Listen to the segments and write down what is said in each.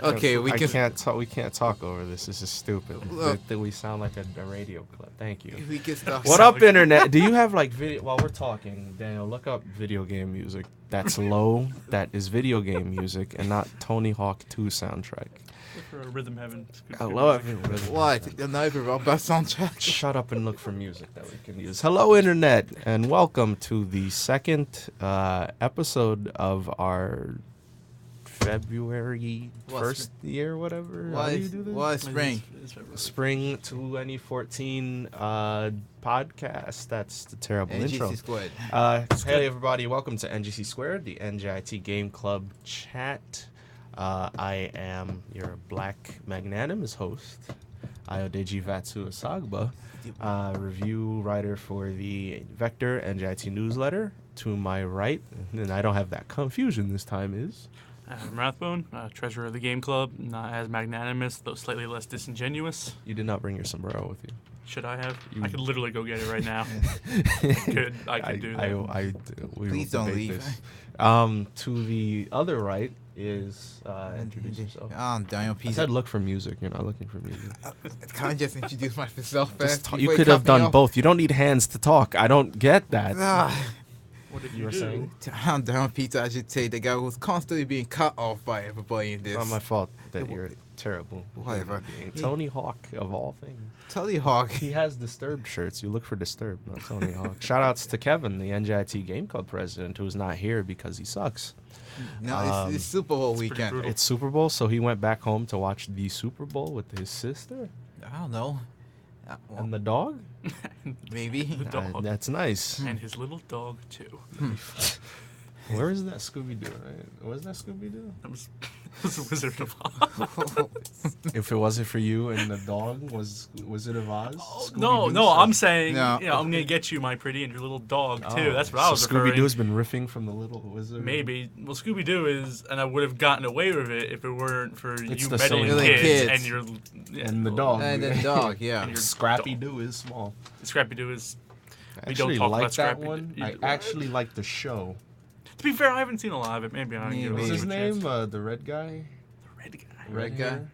Okay, we can can't talk over this. This is stupid. We sound like a radio clip. Thank you. we can stop. What up, internet? Do you have like video? While we're talking, Daniel, look up video game music. That's low. That is video game music and not Tony Hawk 2 soundtrack. For a Rhythm Heaven. I love it. What? You're not even wrong about soundtrack. Shut up and look for music that we can use. Hello, internet, and welcome to the second episode of our February first year, whatever. How do you do this? Why spring? Spring 2014 podcast. That's the terrible intro. NGC Squared. Hey, everybody. Welcome to NGC Squared, the NGIT Game Club chat. I am your black magnanimous host, Ayodeji Vatsu Asagba, review writer for the Vector NGIT newsletter. To my right, and I don't have that confusion this time, is... Rathbone, treasurer of the game club, not as magnanimous, though slightly less disingenuous. You did not bring your sombrero with you. Should I have? I could literally go get it right now. I could do that. Please don't leave. To the other right is introduce yourself. Daniel I Pizza. said look for music. You're not looking for music. Can I just introduce myself first? You could have done both. You don't need hands to talk. I don't get that. What did you were saying? I'm Daniel Pizza. I should say the guy who's constantly being cut off by everybody in this. It's not my fault that you're terrible. Whatever. Tony Hawk, of all things. Tony Hawk. He has Disturbed shirts. You look for Disturbed, not Tony Hawk. Shout outs to Kevin, the NGIT Game Club president, who's not here because he sucks. No, it's Super Bowl weekend. It's Super Bowl, so he went back home to watch the Super Bowl with his sister. I don't know. And the dog? Maybe. The dog. That's nice. And his little dog, too. Where is that Scooby-Doo, right? Was that Scooby-Doo? That was the Wizard of Oz. If it wasn't for you and the dog, was Wizard of Oz? No, I'm saying, No. I'm going to get you, my pretty, and your little dog, too. That's what I was referring. Scooby-Doo's been riffing from the Little Wizard? Maybe. Well, Scooby-Doo is, and I would have gotten away with it if it weren't for It's you the meddling same. kids and your... And the dog. And the dog, yeah. And your Scrappy-Doo is small. Scrappy-Doo is... I We don't actually talk like about that Scrappy-Doo. one. You I do. actually like the show. To be fair, I haven't seen a lot of it. Maybe I Me give it a What's his little name? chance. The red guy? The red guy. Red guy? hair?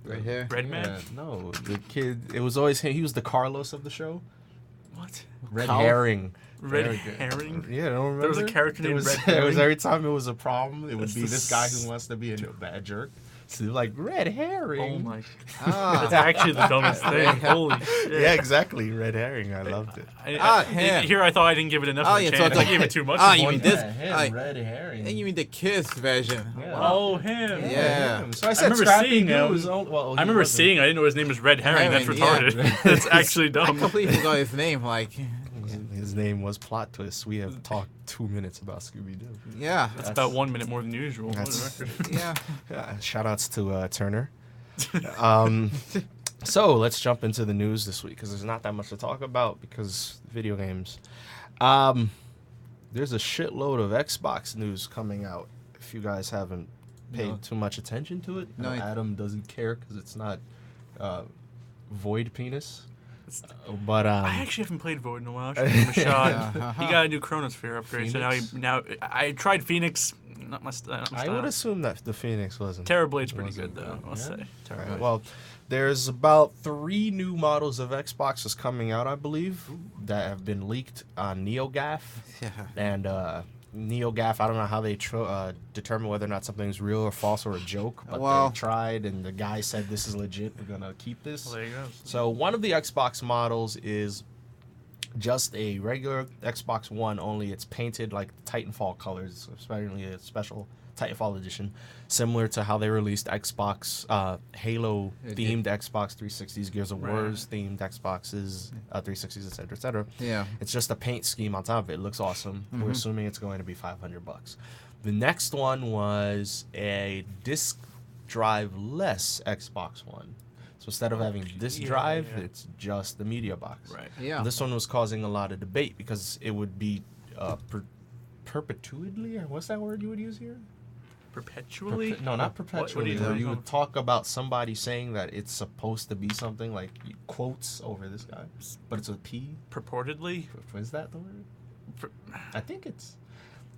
Right here. Red Yeah, man? no, the kid. It was always him. He was the Carlos of the show. What? Red Cow? herring. Red Very good. herring? Yeah, don't remember. There was a character named Red It was Herring? every time it was a problem, it would That's be the this guy who wants to be a bad jerk. So they're like red herring. Oh my. That's Ah. actually the dumbest thing. Holy shit. Yeah, exactly. Red herring. I loved it. Him. Here I thought I didn't give it enough Oh, of a yeah, so chance. it's I gave it too much. Ah, of you one. mean this? him, I- red herring. And you mean the kids version? Yeah. Oh, him. Yeah. him. So I I said remember Scrappy seeing Doo him. was well, I remember seeing. I didn't know his name was Red Herring. That's Herring, yeah. retarded. That's actually I dumb. completely forgot his name. Like, His name was Plot Twist. We have talked 2 minutes about Scooby-Doo. yeah. That's about 1 minute more than usual. For the That's- record. Yeah. Shout outs to Turner. So let's jump into the news this week because there's not that much to talk about because video games. There's a shitload of Xbox news coming out. If you guys haven't paid No. too much attention to it, No, Adam doesn't care because it's not Void Penis. But I actually haven't played Void in a while. I should give him a shot. Uh-huh. He got a new Chronosphere upgrade, so now I tried Phoenix. Not my style. I would assume that the Phoenix wasn't. Terrablade's pretty wasn't good though. I'll say. All Terrorblade. right, well, there's about 3 new models of Xboxes coming out, I believe, that have been leaked on NeoGAF. Yeah. And NeoGAF, I don't know how they determine whether or not something's real or false or a joke, but Well- they tried, and the guy said this is legit. We're gonna keep this. Well, there you go. So one of the Xbox models is just a regular Xbox One, only it's painted like Titanfall colors, apparently a special Titanfall edition, similar to how they released Xbox Halo themed Xbox 360s, Gears of Right. War's themed Xboxes 360s, etc., etc. Yeah. It's just a paint scheme on top of it. It looks awesome. We're assuming it's going to be $500. The next one was a disc drive-less Xbox One. So instead of having this Yeah, drive, yeah. it's just the media box. Right. Yeah. This one was causing a lot of debate because it would be perpetually, or what's that word you would use here? Perpetually? No, not What are perpetually. you Where talking you would about? talk about somebody saying that it's supposed to be something like quotes over this guy, but it's a P. Purportedly? Is that the word? I think it's.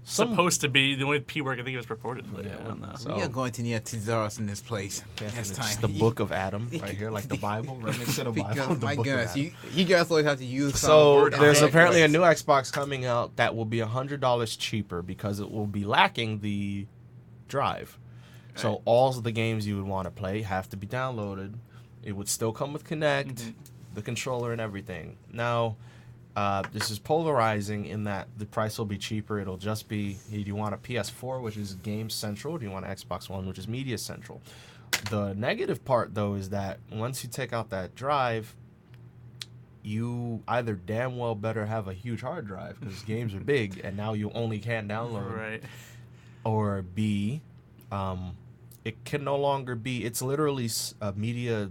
supposed to be. The only P work I think it was purportedly. Yeah, I don't know. so- We are going to need a thesaurus in this place. It's Next time. the Book of Adam right here, like the Bible, right next to the Bible. Because, the my Book of goodness, Adam. you guys always have to use some So word there's and apparently a words. new Xbox coming out that will be $100 cheaper because it will be lacking the drive. So all of the games you would want to play have to be downloaded. It would still come with Kinect, the controller, and everything. Now, this is polarizing in that the price will be cheaper. It'll just be, do you want a PS4, which is Game Central, or do you want an Xbox One, which is Media Central? The negative part, though, is that once you take out that drive, you either damn well better have a huge hard drive because games are big, and now you only can download. Right. Or B, it can no longer be. It's literally a media.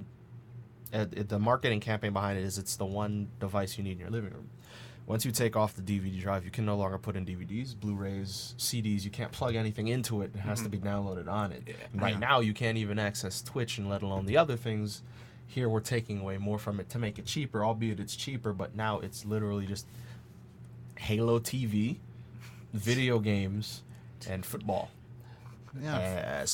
The marketing campaign behind it is it's the one device you need in your living room. Once you take off the DVD drive, you can no longer put in DVDs, Blu-rays, CDs. You can't plug anything into it. It has to be downloaded on it. Yeah. Right now, you can't even access Twitch, and let alone the other things. Here, we're taking away more from it to make it cheaper, albeit it's cheaper, but now it's literally just Halo TV, video games, and football. Yeah.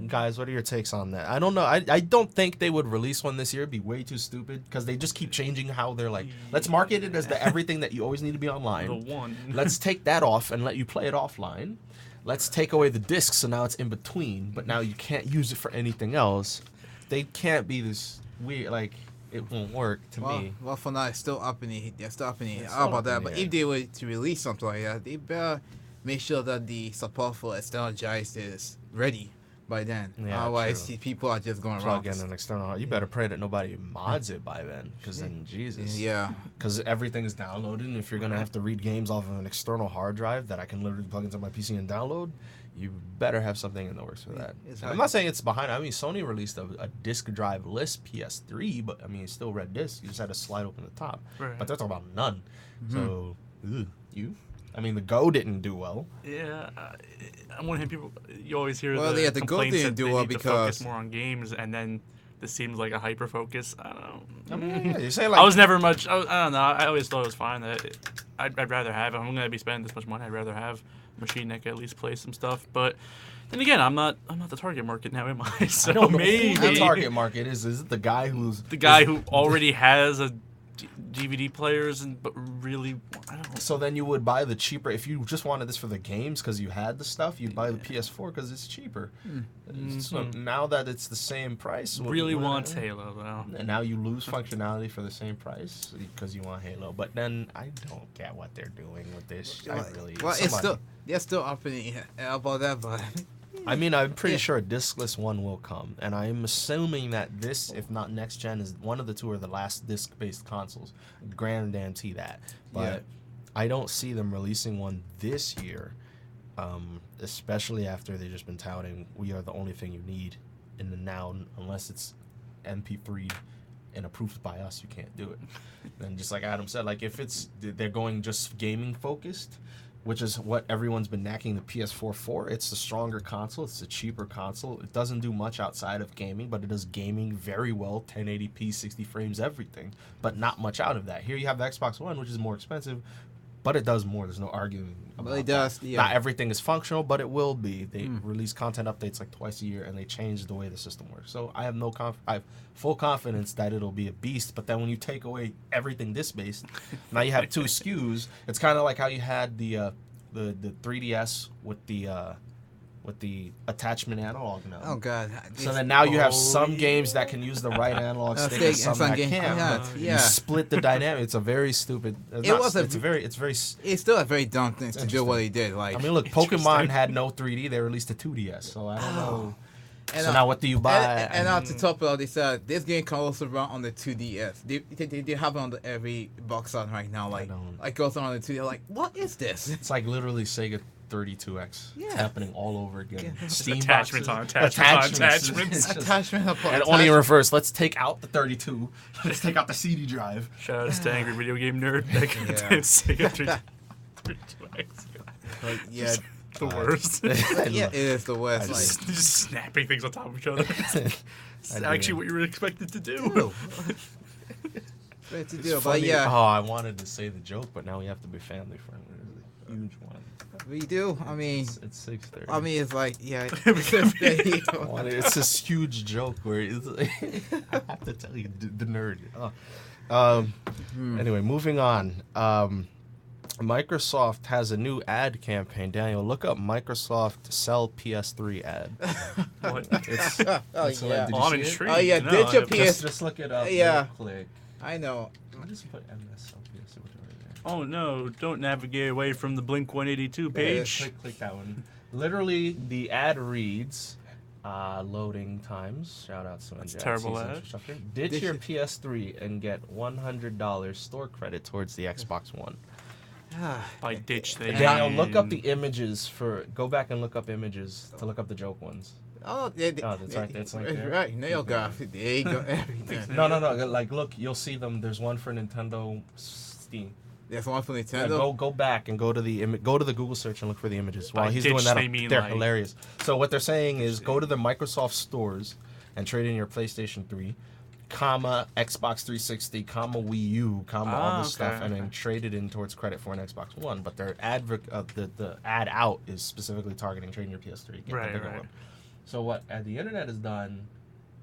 Guys, what are your takes on that? I don't know. I don't think they would release one this year. It'd be way too stupid because they just keep changing how they're like, let's market it as the everything that you always need to be online. The one. Let's take that off and let you play it offline. Let's take away the discs, so now it's in between, but now you can't use it for anything else. They can't be this weird, like, it won't work to me. Well, for now, it's still up in the air. They're still up in the air. It's How still about up in that? the But air. if they were to release something like that, they better make sure that the support for external joystick is ready by then. Yeah, Otherwise, true. people are just going Plug around. in an external. You better pray that nobody mods it by then, because then Jesus. Yeah. Because everything's downloaded, and if you're gonna have to read games off of an external hard drive that I can literally plug into my PC and download, you better have something in the works for that. It's I'm hard. not saying it's behind. I mean, Sony released a disc drive-less PS3, but I mean, it's still red disc. You just had to slide open the top. Right. But they're talking about none. So, I mean, the Go didn't do well. Yeah, on one hand, people you always hear Well, the yeah, the Go complaints didn't that do they well need to focus because- more on games, and then this seems like a hyper focus. I don't know. I mean, yeah, you're saying like I was never much. I don't know. I always thought it was fine. I'd rather have. If I'm gonna be spending this much money, I'd rather have a machine that can at least play some stuff. But then again, I'm not the target market now, am I? So I don't know maybe who the target market is. Is it the guy who's the guy who already has a DVD players but really I don't know. So then you would buy the cheaper if you just wanted this for the games because you had the stuff. You'd buy the PS4 because it's cheaper. So now that it's the same price, Really wants Halo though. and now you lose functionality for the same price because you want Halo. But then I don't get what they're doing with this. I really. Well, it's somebody- still they're still up in the air about that, but I mean, I'm pretty Yeah. sure a discless one will come, and I'm assuming that this, if not next gen, is one of the two are the last disc-based consoles. Guarantee that, but Yeah. I don't see them releasing one this year, especially after they've just been touting we are the only thing you need in the now, unless it's MP3 and approved by us, you can't do it. And just like Adam said, like if they're going just gaming focused, which is what everyone's been knocking the PS4 for. It's a stronger console. It's a cheaper console. It doesn't do much outside of gaming, but it does gaming very well, 1080p, 60 frames, everything, but not much out of that. Here you have the Xbox One, which is more expensive, but it does more. There's no arguing about Well, it that. does, yeah. Not everything is functional, but it will be. They release content updates like twice a year, and they change the way the system works. So I have I have full confidence that it'll be a beast. But then when you take away everything disc-based, now you have two SKUs. It's kind of like how you had the 3DS with the attachment analog now. oh god. So then now you have some yeah. games that can use the right analog stick stick and and some some that game- can't. yeah, but yeah. You split the dynamic. It's a very stupid. It's very. It's still a very dumb thing to do interesting. what they did. Like, I mean, look, Interesting. Pokemon had no 3D. They released a 2DS. So I don't know. And, So now what do you buy? And now to top it all, they said this game can also run on the 2DS. They have it on every box art right now. Like goes on the 2DS. Like, what is this? It's like literally Sega 32X. Yeah. It's happening all over again. Steam Attachments boxes, on attachments on It's attachments. just- Attachment upon and only in reverse. Let's take out the 32. Let's take out the CD drive. Shout out to Angry Video Game Nerd. That Yeah. contains Sega 32X. Like, yeah, The worst. yeah, it is the worst. I just, just snapping things on top of each other. It's do. actually what you were expected to do. Like, what to do? But Funny- yeah, Oh, I wanted to say the joke, but now we have to be family friendly. huge one. We do. I mean, it's 6:30. I mean, it's like yeah. It's this huge joke where it's I have to tell you the nerd. Anyway, moving on. Microsoft has a new ad campaign. Daniel, look up Microsoft sell PS3 ad. What? It's Oh yeah. did you I'm see it? intrigued. Oh yeah. No, Did your I- PS? Just look it up Yeah. real quick. I know. I'll just put MS on PS3 right there. Oh no! Don't navigate away from the Blink 182 page. Click that one. Literally, the ad reads, loading times. Shout out to That's NGC terrible ad. infrastructure. Ditch your PS3 and get $100 store credit towards the Xbox One. By ditch thing. Daniel, look up the images for. Go back and look up images to look up the joke ones. Oh, that's right. That's right there. Right. Nail graph. There you go. Everything. No. Like, look, you'll see them. There's one for Nintendo Steam. There's one for Yeah, Nintendo. go back and go to the Google search and look for the images. While By he's ditch, doing that, they mean, they're like- hilarious. So what they're saying is go to the Microsoft stores and trade in your PlayStation 3, comma Xbox 360, comma Wii U, comma all this stuff, and then trade it in towards credit for an Xbox One. But their the ad out is specifically targeting trading your PS3. Get the Right, bigger right. one. So what the internet has done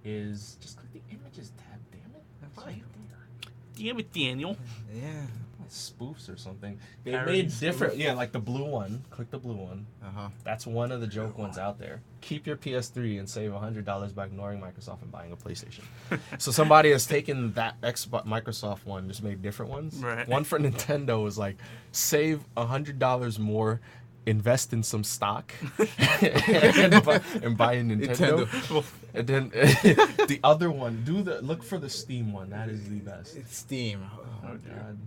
is just click the images tab. Damn it! That's right there. Damn it, Daniel. Yeah. Spoofs or something. They Parody made different, like the blue one. Click the blue one. Uh-huh. That's one of the joke ones out there. Keep your PS3 and save $100 by ignoring Microsoft and buying a PlayStation. So somebody has taken that Microsoft one, just made different ones. Right. One for Nintendo was like, save $100 more, invest in some stock, and buy a Nintendo. And then the other one, look for the Steam one. That is the best. It's Steam. Oh God.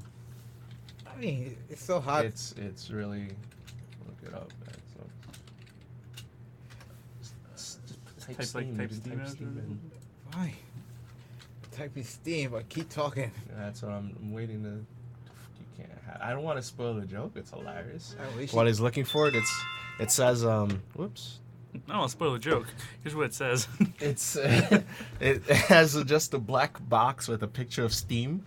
I mean, it's so hot. It's really look it up. Man. So just type Steam. type Just Steam type as Steam well. in. Why? Type in Steam, but keep talking. That's what I'm waiting to. You can't. I don't want to spoil the joke. It's hilarious. We should- While he's looking for it, it says whoops. I don't want to spoil the joke. Here's what it says. It's it has just a black box with a picture of Steam,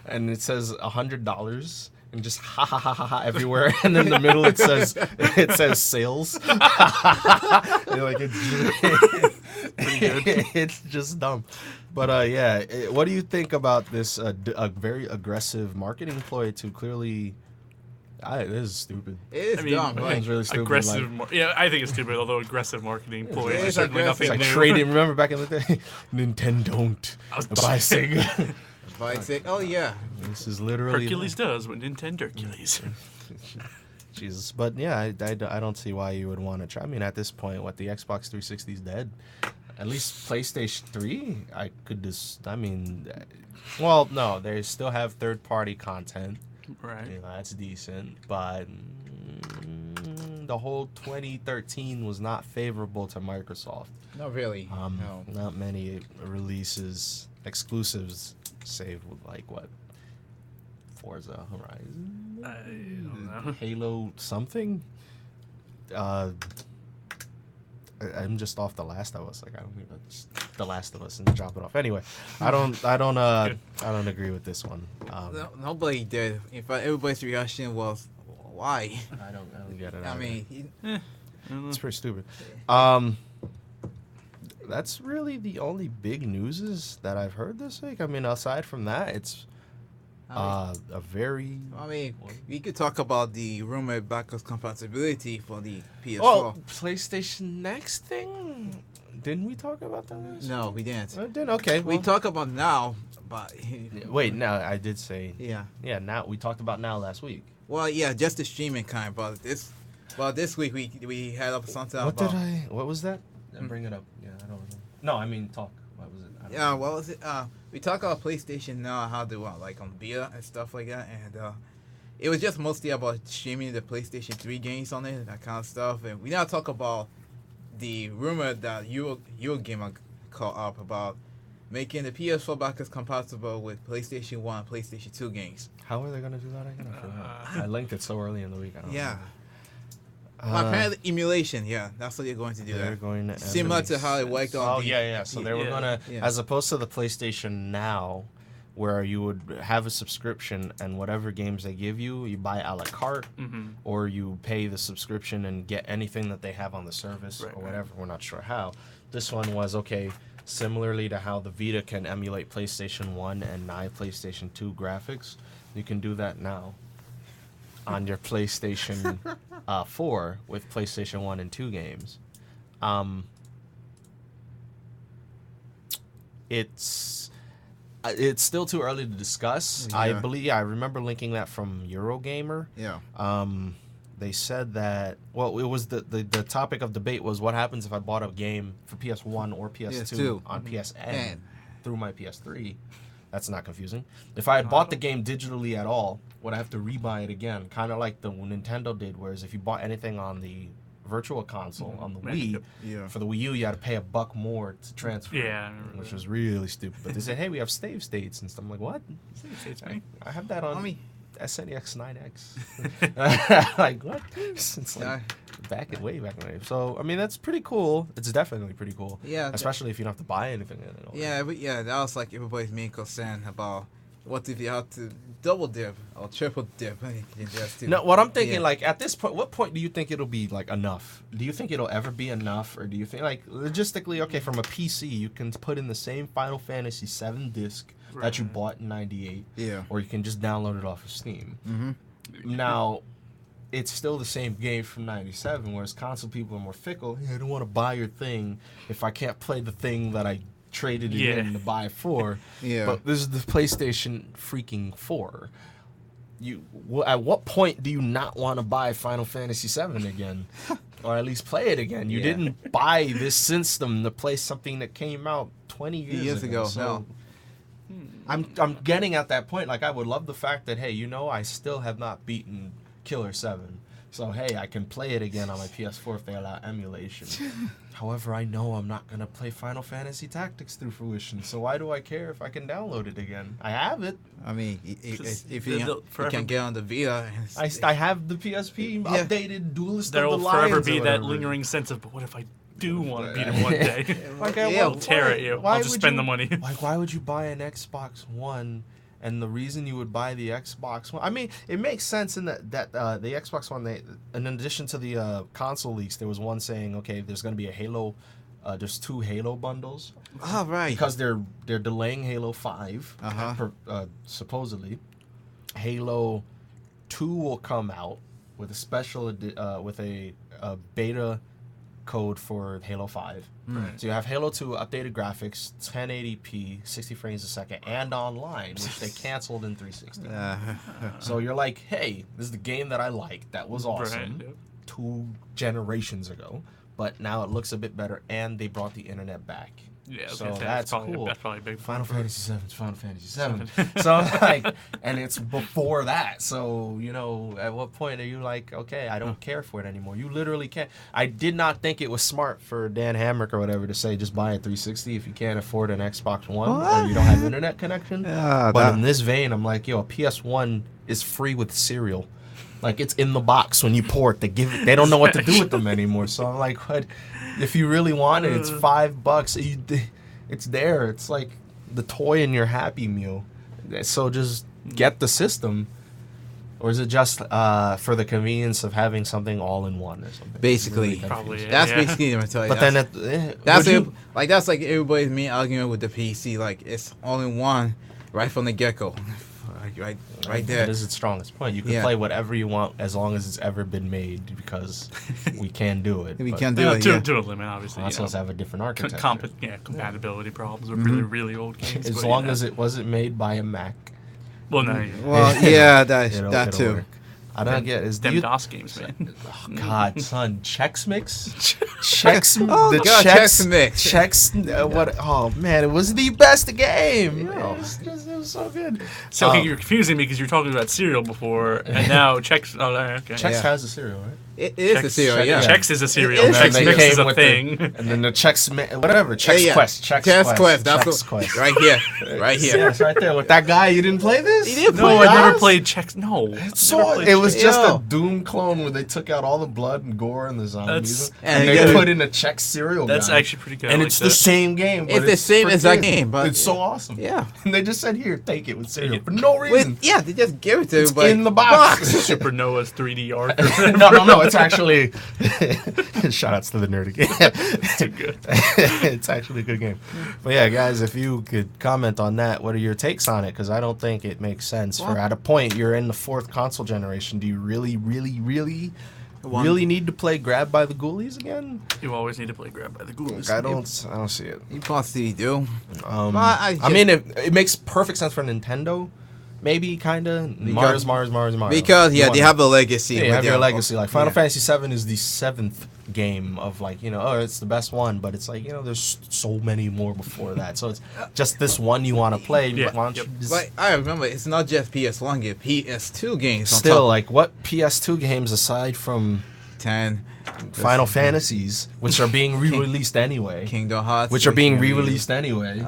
and it says $100. And just ha ha ha ha ha everywhere, and in the middle it says sales. You're like it's just dumb, but yeah. What do you think about this? A very aggressive marketing ploy to clearly. This is stupid. It is dumb. I Like, think it's really stupid. Aggressive. Yeah, I think it's stupid. Although aggressive marketing ploys It are is certainly aggressive. nothing like new. trading. Remember back in the day, Nintendo don't buy Sega. Vice City. Oh yeah. This is literally Hercules does what Nintendo Hercules. Jesus, but yeah, I don't see why you would want to try. I mean, at this point, the Xbox 360 is dead. At least PlayStation 3, I could just. I mean, well, no, they still have third-party content. Right. You know, that's decent, but the whole 2013 was not favorable to Microsoft. Not really. No. Not many releases, exclusives, save like what? Forza Horizon? I don't know. Halo something? I'm just off The Last of Us. Like I don't even The Last of Us and drop it off. Anyway, I don't agree with this one. Nobody did. In fact, everybody's reaction was, "Why?" I don't get it. I either. mean, It's pretty stupid. That's really the only big newses that I've heard this week. I mean, aside from that, it's a very. I mean, we could talk about the rumored backwards compatibility for the PS4. Oh, PlayStation Next thing. Didn't we talk about that? last No, week? we didn't. Didn't. Okay. We well- talk about now, but Wait, no, I did say. yeah. Yeah, now we talked about now last week. Well, yeah, just the streaming kind, but this week we had up something What about. What was that? Bring it up. Yeah, I don't know. No, I mean talk. What was it? I don't Yeah, know. what was it? We talk about PlayStation now, how to like on beta and stuff like that, and it was just mostly about streaming the PlayStation 3 games on it, that kind of stuff. And we now talk about the rumor that Eurogamer called up about making the PS4 backwards compatible with PlayStation 1 and PlayStation 2 games. How are they gonna do that again? I forgot. I linked it so early in the week. I don't Yeah. remember. Apparently emulation, yeah, that's what they're going to do. They're That. going to Similar to how it worked on Oh the. yeah. So they were Yeah. gonna, Yeah. as opposed to the PlayStation Now, where you would have a subscription and whatever games they give you, you buy a la carte, or you pay the subscription and get anything that they have on the service or whatever. We're not sure how. This one was, okay, similarly to how the Vita can emulate PlayStation 1 and now PlayStation 2 graphics, you can do that now on your PlayStation 4 with PlayStation 1 and 2 games. It's still too early to discuss. Yeah. I believe, I remember linking that from Eurogamer. Yeah. They said that, well, it was the topic of debate was what happens if I bought a game for PS1 or PS2 on PSN through my PS3. That's not confusing. If I had bought the game digitally at all, would I have to rebuy it again? Kind of like the Nintendo did, whereas if you bought anything on the Virtual Console, on the Wii, for the Wii U, you had to pay $1 more to transfer. Yeah, which was really stupid. But they said, hey, we have save states and stuff. I'm like, what? Save states, man. I have that on SNEX 9X. Like, what? It's like way back in the day. So, I mean, that's pretty cool. It's definitely pretty cool. Yeah. Especially if you don't have to buy anything. That was like everybody's main concern about what if you have to double dip or triple dip. No, what I'm thinking, like, at this point, what point do you think it'll be, like, enough? Do you think it'll ever be enough? Or do you think, like, logistically, okay, from a PC, you can put in the same Final Fantasy VII disc that you bought in 98. Yeah. Or you can just download it off of Steam. Mm-hmm. Now, it's still the same game from 97, whereas console people are more fickle. Hey, I don't want to buy your thing if I can't play the thing that I traded it in to buy for. But this is the PlayStation freaking 4. At what point do you not want to buy Final Fantasy VII again? Or at least play it again? You didn't buy this system to play something that came out 20 years ago. So I'm getting at that point. Like, I would love the fact that, hey, I still have not beaten Killer 7. So, hey, I can play it again on my PS4 if they allow emulation. However, I know I'm not going to play Final Fantasy Tactics through fruition, so why do I care if I can download it again? I have it. I mean, if you can get on the Vita. I have the PSP updated Duelist there of the will forever Lions be or that whatever. lingering sense of, but what if I do want to beat him one day? Like, I'll tear at you. I'll just spend the money. Like, why would you buy an Xbox One? And the reason you would buy the Xbox One, I mean, it makes sense in that the Xbox One, in addition to the console leaks, there was one saying, okay, there's going to be a Halo, there's 2 Halo bundles. Oh, right. Because they're delaying Halo 5, supposedly. Halo 2 will come out with a special, with a beta code for Halo 5. Right. So you have Halo 2 updated graphics, 1080p, 60 frames a second, and online, which they canceled in 360. So you're like, hey, this is the game that I liked. That was awesome 2 generations ago, but now it looks a bit better, and they brought the internet back. Yeah, so that's cool. That's probably big. Final Fantasy VII is Final Fantasy VII. So, like, and it's before that. So, at what point are you like, okay, I don't care for it anymore? You literally can't. I did not think it was smart for Dan Hamrick or whatever to say just buy a 360 if you can't afford an Xbox One or you don't have internet connection. But in this vein, I'm like, a PS1 is free with cereal. Like, it's in the box when you port. They don't know what to do with them anymore. So I'm like, what? If you really want it, it's $5. It's there. It's like the toy in your Happy Meal. So just get the system. Or is it just for the convenience of having something all in one or something? Basically. Probably, that's basically the mentality. But then that's like everybody's main argument with the PC. Like, it's all in one right from the get-go. Right there. That is its strongest point. You can play whatever you want as long as it's ever been made because we can do it. We can do it. To a limit, obviously. Consoles have a different architecture. Compatibility problems with really, really old games. As long as it wasn't made by a Mac. Well, no. Well, yeah, that too. Work. I don't get is them DOS games, man. Oh God, son, Chex Mix, Chex Mix, what? Oh man, it was the best game. It was so good. So you're confusing me because you're talking about cereal before, and now Chex. Oh, okay. Chex has a cereal, right? It is a cereal, yeah. Chex is a cereal. Chex Mix is a thing. And then the Chex, whatever, Chex Quest. Chex Quest. That's Quest. Right here. Yeah, it's right there with that guy. You didn't play this? He didn't No, play I never played Chex. No. It was just a Doom clone where they took out all the blood and gore and the zombies. And they put in a Chex cereal. That's actually pretty good. And it's the same game. It's the same exact game. But it's so awesome. Yeah. And they just said, here, here, take it with cereal for no reason. Yeah, they just give it to It's him. But in the box. Super Noah's 3D art. No. It's actually. Shoutouts to the nerd again. It's too good. It's actually a good game. But yeah, guys, if you could comment on that, what are your takes on it? Because I don't think it makes sense. For at a point, you're in the 4th console generation. Do you really need to play Grab by the Ghoulies again? You always need to play Grab by the Ghoulies. I don't see it. you possibly do. I mean, it makes perfect sense for Nintendo. Maybe kind of Mars. Because they have a legacy. Yeah, you have your legacy. Like Final yeah. Fantasy VII is the 7th game of like, it's the best one, but it's like, there's so many more before that. So it's just this one you want to play. Yeah. Why don't you just... But I remember it's not just PS1 game, PS2 games. Still, like, what PS2 games aside from 10, Final Fantasies, which are being re-released anyway, Kingdom Hearts, which are being re-released anyway,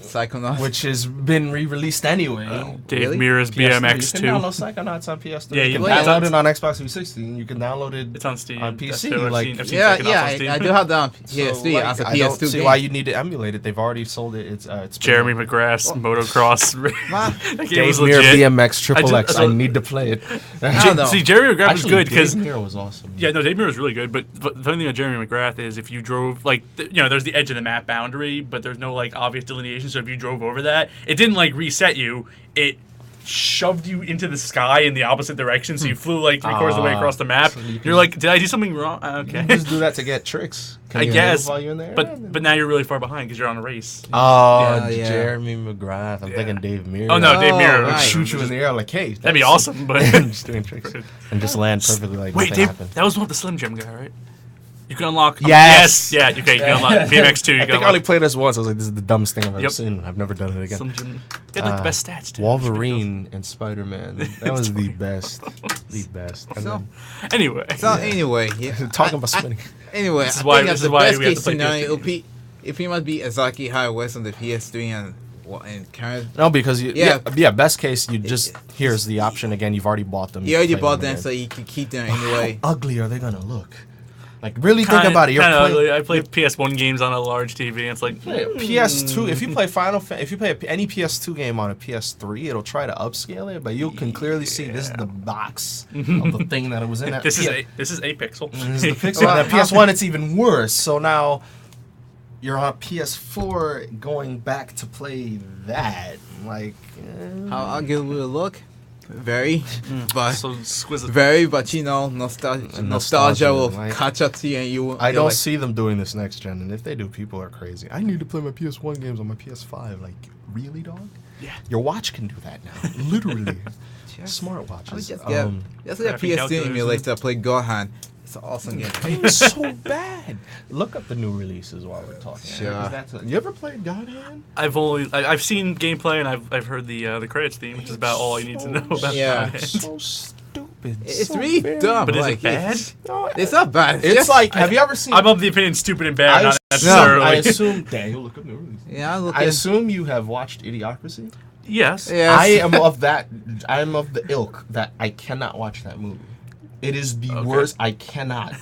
Psychonauts, which has been re-released anyway. Dave Really? Mirror's PS3. BMX2. You can download Psychonauts on PS3. Yeah, you can you can. download it on Xbox 360. You can download it. It's on Steam. On That's PC, too. like- I've seen yeah, Psychonauts on Steam. I do have that on PS3 So, like, as a I don't PS2 see game. why you need to emulate it. They've already sold it. It's been- Jeremy McGrath's motocross. Ma- That game was Dave Mirror legit. BMX Triple X. I so- need to play it. I don't know. See, Jeremy McGrath was Actually, good because Dave Mirror was awesome. yeah, no, Dave Mirror was really good. But the funny thing with Jeremy McGrath is if you drove like there's the edge of the map boundary, but there's no like obvious delineation. So if you drove over that, it didn't like reset you. It shoved you into the sky in the opposite direction, so you flew like 3/4 of the way across the map. So you You're like, did I do something wrong? You Okay. can just do that to get tricks. Can I you guess, move while you're in there? but now you're really far behind because you're on a race. Oh, Yeah. Jeremy McGrath. I'm thinking Dave Mirror. Oh no, Dave Oh, Mirror. Like, right. shoot you in the air like, hey, That'd be that's- awesome, but just doing tricks and just land perfectly like wait, nothing Dave, happened. that was not the Slim Jim guy, right? You can unlock. Yes. Yeah. Okay. You can unlock BMX2. You I can think I only unlock played this once. I was like, this is the dumbest thing I've ever Yep. seen. I've never done it again. Slim Jim. He had like the best stats too. Wolverine and Spider-Man. That was the best. The best. And So, Anyway. so anyway, yeah. talking about spinning. Anyway, This is I why- think this as is the why best we have case to play scenario, PS2. it must be exactly how it was on the PS3 and current. No, because Yeah. best case, you just here's the option again. You've already bought them. You already play bought them, again. so you can keep them anyway. How ugly are they gonna look? Like, really think about it. You're Kinda playing ugly. I play PS1 games on a large TV, and it's like PS2. If you play if you play any PS2 game on a PS3, it'll try to upscale it, but you can clearly see this is the box of the thing that it was in. That this is a pixel. This is the pixel. Well, And PS1, it's even worse. So now you're on PS4 going back to play that. Like, How ugly will it look? Very, but so exquisite. very, but nostalgia will like- catch up to you, and you. I you're don't like, see them doing this next gen, and if they do, people are crazy. I need to play my PS1 games on my PS5. Like, really, dog? Yeah. Your watch can do that now. Literally. Just- Smart I would watches. just get a graphic PS2 calculators, emulator to play Gohan. It's an awesome game. It's so bad. Look up the new releases while we're talking. Sure. You ever played God Hand? I've seen gameplay and I've heard the credits theme, which is about all you need to know about. Yeah. Godhead. So stupid. It's so really very- dumb. But is it like, bad? It's not bad. It's just- like, have you ever seen? I'm of the opinion stupid and bad, I not assume- necessarily. I assume. Daniel, look up new releases. Yeah, I'm I looking. assume you have watched Idiocracy. Yes. Yes. I am of that. I am of the ilk that I cannot watch that movie. It is the worst. I cannot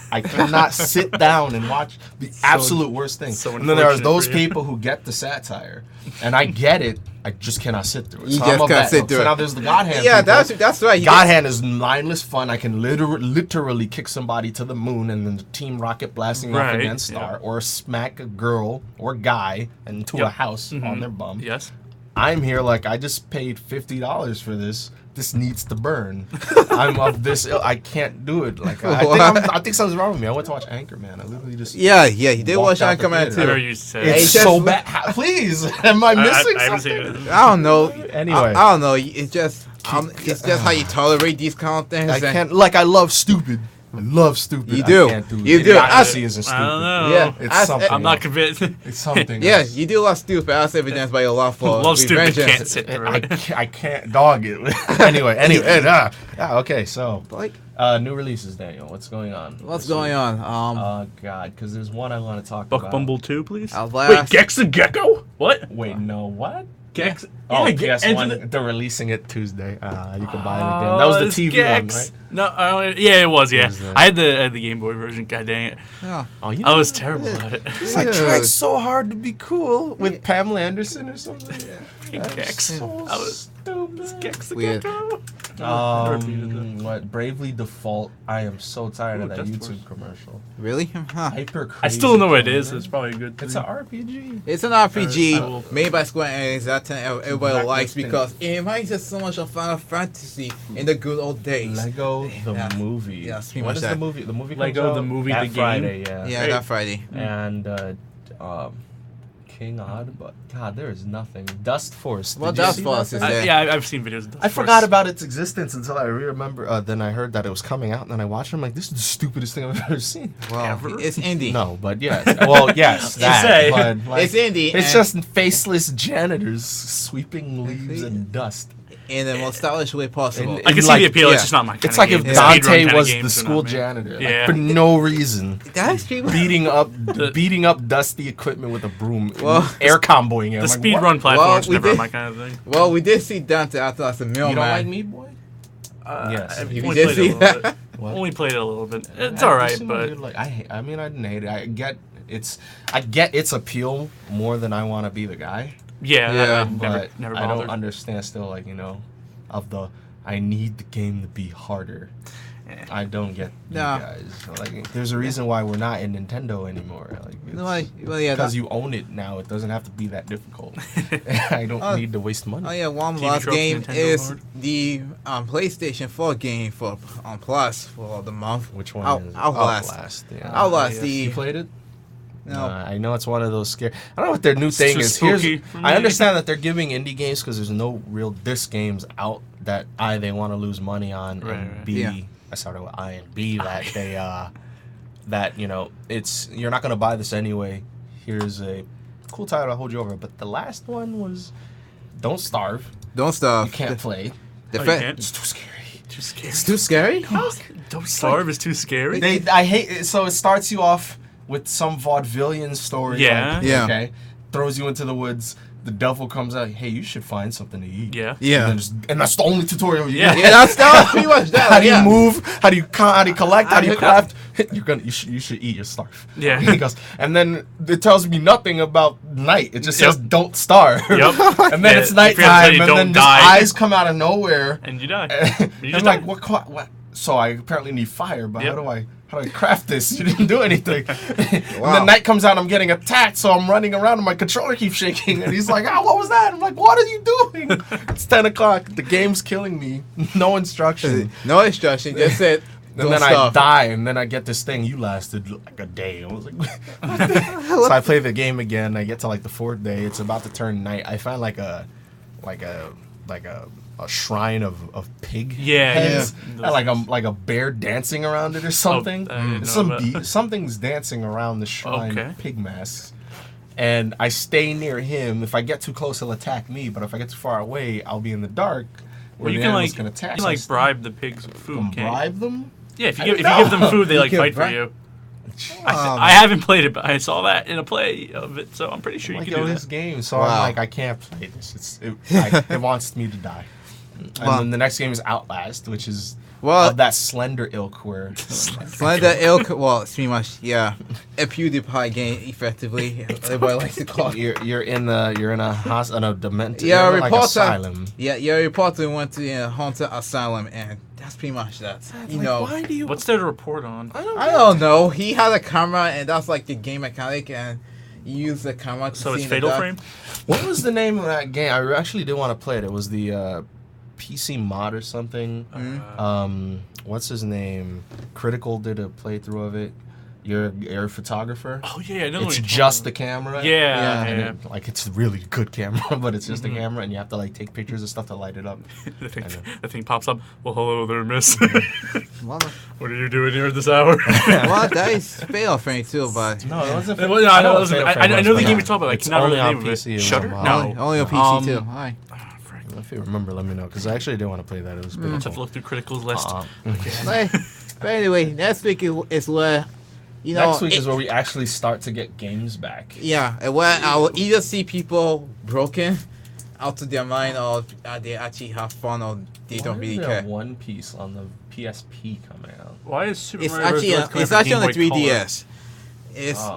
sit down and watch the absolute worst thing. so And then there are unfortunate those for you. people who get the satire, and I get it. I just cannot sit through it. You So just I'm of can't that sit ilk. through So it. now there's the God Hand. Yeah, people. that's right. God Hand is mindless fun. I can literally kick somebody to the moon and then Team Rocket blasting off Right, against Star, yeah. or smack a girl or guy into a Yep. house Mhm. on their bum. Yes. I'm here like I just paid $50 for this. This needs to burn. I'm of this. I can't do it. Like I think something's wrong with me. I went to watch Anchorman. I literally just Yeah, you did Walked watch out the Anchorman theater. I too. remember you said. It's Hey, so just- bad. Please, am I missing I haven't seen something? it. I don't know. Anyway. I don't know. It's just how you tolerate these kind of things. I and- can't. Like I love stupid. I love stupid. You I do. can't do You it. do. Idiocracy isn't stupid. I don't know. Yeah. It's As- something. I'm not else. convinced. It's something. Yeah, else. you do a lot of stupid. As evidenced by your love for Love stupid. revenge. Can't sit through it. I can't dog it. anyway. Okay. So, Like, new releases, Daniel. What's going on? what's this going week? on? Oh God, because there's one I want to talk Buck about. Bumble 2, please. Outlast. Wait, Gex the Gecko? What? Wait, no, what? Gex. Oh, yeah, PS1. They're releasing it Tuesday. You can buy it again. That was the TV one, right? No, yeah, it was. Yeah, It was, I had the Game Boy version. God dang it, Oh. Oh, you I was terrible at it. I Yeah. tried so hard to be cool with Pamela Anderson or something. Gex. So I was stupid. Gex the Weird. Gecko. What? Bravely Default. I am so tired of that Dust YouTube Force. commercial. Really? Huh. Hyper crazy. I still don't know what it is. Commander. It's probably a good. It's thing. an RPG. It's an RPG I will- made by Square Enix that everybody Exactly likes the thing. because it reminds us so much of Final Fantasy in the good old days. Lego the Yeah. movie. Yeah, it's pretty When much is that. the movie? The movie comes Lego out the movie, that the game? Friday. Yeah. Yeah, Hey. that Friday. And King Odd, but God, there is nothing. Dust Force. Well, Did you Dust see Force that is thing? there. Yeah, I've seen videos. Of Dust I Force. forgot about its existence until I remember. Then I heard that it was coming out, and then I watched it. I'm like, this is the stupidest thing I've ever seen. Well, Ever? it's indie. No, but yeah. Well, yes, that. say. But like, It's indie. it's and just faceless janitors sweeping leaves and dust. in the most stylish way possible. And- I can see like- the appeal. yeah. It's just not my kind It's of like game. if Yeah. Speedrun Dante kinda was games the are school not me. janitor, like, Yeah. for no reason. That's people. beating up dusty equipment with a broom, Well, and air comboing it. The I'm like, speed what? run platform Well, is we never did- my kind of thing. Well, we did see Dante after us a You mailman. don't like me, boy? Yes. I've You only did played see it a little that? bit. What? Only played it a little bit. It's I've all right, seen but weird, like I mean, I didn't hate it. I get its appeal more than I want to be the guy, yeah, Yeah. I but never I don't bothered. understand still, like, of the I need the game to be harder. I don't get you No. guys. Like, there's a reason why we're not in Nintendo anymore. Like, No, well, yeah. because That, you own it now. It doesn't have to be that difficult. I don't Oh. need to waste money. oh yeah, one TV last trophy, game Nintendo is Lord. the PlayStation 4 game for on Plus for the month. Which one is it? Outlast. Yeah. Outlast. yes. The You played it? no. I know it's one of those scary. I don't know what their new It's thing too is. spooky for I me. understand that they're giving indie games because there's no real disc games out that they want to lose money on, Right, and right. B, Yeah. I started with I and B that they that it's you're not gonna buy this anyway. Here's a cool title to hold you over. But the last one was Don't Starve. Don't stop. You can't play. The Oh, you fa- can't? It's too scary. Too scary. It's too scary. Don't Starve is too scary. I hate it. So it starts you off with some vaudevillian story. Yeah. like, Yeah. Okay. Throws you into the woods. The devil comes out. Hey, you should find something to eat. Yeah. Yeah. And that's the only tutorial you Yeah. get. Yeah, that was pretty much that. How do yeah. you move? How do you collect? How do you I- craft? You should eat your starve. Yeah. He goes, and then it tells me nothing about night. It just says Yep. don't starve. Yep. And then Yeah, it's you forget to tell nighttime, you and don't then just die. eyes come out of nowhere. And you die. I'm You just like, die. what? So I apparently need fire, but Yep. how do I craft this? You didn't do anything. And Wow. then night comes out, I'm getting attacked, so I'm running around and my controller keeps shaking. And he's like, what was that? I'm like, what are you doing? It's 10 o'clock. The game's killing me. No instruction. No instruction. Just said. And Don't then stop. I die, and then I get this thing. You lasted like a day. I was like, what the hell? So I play the game again. I get to like the fourth day. It's about to turn night. I find like a shrine of pig Yeah, heads. yeah. And like a bear dancing around it or something. I didn't know that. Something's dancing around the shrine Okay. of pig masks. And I stay near him. If I get too close, he'll attack me. But if I get too far away, I'll be in the dark. Where Well, you the can animal's like gonna attack. you can So I like bribe the pigs with food. can Can't you? bribe them. Yeah, if you I give don't them know. food, they You like can fight for bribe- you. Oh, I haven't played it, but I saw that in a play of it, so I'm pretty sure you Like, can do this that. game, so Wow. I'm like, I can't play this. It wants me to die. And Well- then the next game is Outlast, which is Well, of that slender ilk where Slender ilk, well, it's pretty much, yeah, a PewDiePie game, effectively. Everybody likes to call it. you're in a demented Yeah, you're in, like, reporter. asylum. Yeah, your reporter went to the haunted asylum, and that's pretty much that. You know, why do you? What's there to report on? I don't know. He had a camera, and that's like the game mechanic, and you use the camera to So see it's in the Fatal dark. Frame? What was the name of that game? I actually did want to play it. It was the PC mod or something. Mhm. What's his name? Critical did a playthrough of it. You're a photographer. Oh yeah, I know. It's what you're just the talking camera. about. Yeah, And yeah. it, like it's a really good camera, but it's just Mhm. a camera, and you have to like take pictures of stuff to light it up. the, thing, I know. the thing pops up. Well, hello there, miss. Well, What are you doing here at this hour? well, that is Fatal Frame too, but No, it wasn't. Well, no, I know, what listen, Fatal I Frame know was, the but game you're talking about. I it's cannot only remember on the name of PC. it. Shutter? Wow. No. only on PC Um, too. Hi. Ah, frick. If you remember, let me know because I actually did want to play that. It was pretty Let's have to cool. look through Critical's list. But anyway, next week is where, you know, Next week is where we actually start to get games back. yeah, and where I will either see people broken out of their mind, or they actually have fun, or they don't really care. One Piece on the PSP coming out. Why is Super It's Mario Bros. actually West coming it's for actually on the Game Boy Color? 3DS.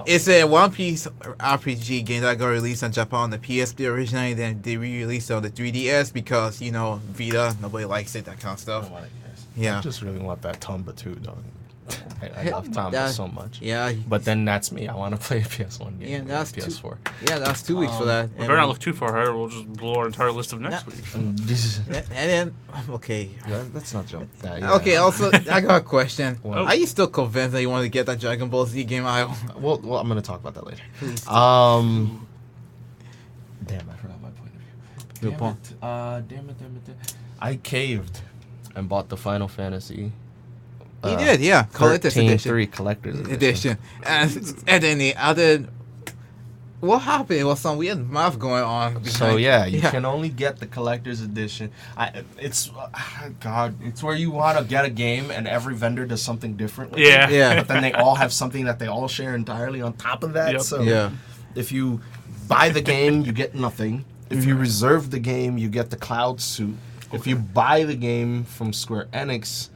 It's a One Piece RPG game that got released in Japan on the PSP originally, then they re-released it on the 3DS because Vita, nobody likes it, that kind of stuff. Nobody cares. Yeah. I just really want that Tomba 2, dog. I love Tomba so much. Yeah, But then that's me. I want to play a PS1 game. Yeah, that's PS4. that's 2 weeks for that. We better not look too far ahead, or we'll just blow our entire list of next week. And then okay. Let's not jump. Okay, also I got a question. What? Are you still convinced that you want to get that Dragon Ball Z game out? Well, I'm gonna talk about that later. Please. Damn, I forgot my point of view. Your point. Damn it. I caved and bought the Final Fantasy. He did, yeah. Collector's 13-3 Collector's Edition. And then the other. What happened? It was some weird math going on. So yeah, you can only get the Collector's Edition. It's where you want to get a game and every vendor does something different. With Yeah. it, Yeah. but then they all have something that they all share entirely on top of that. Yep. So Yeah. if you buy the game, you get nothing. If you reserve the game, you get the Cloud Suit. If you buy the game from Square Enix,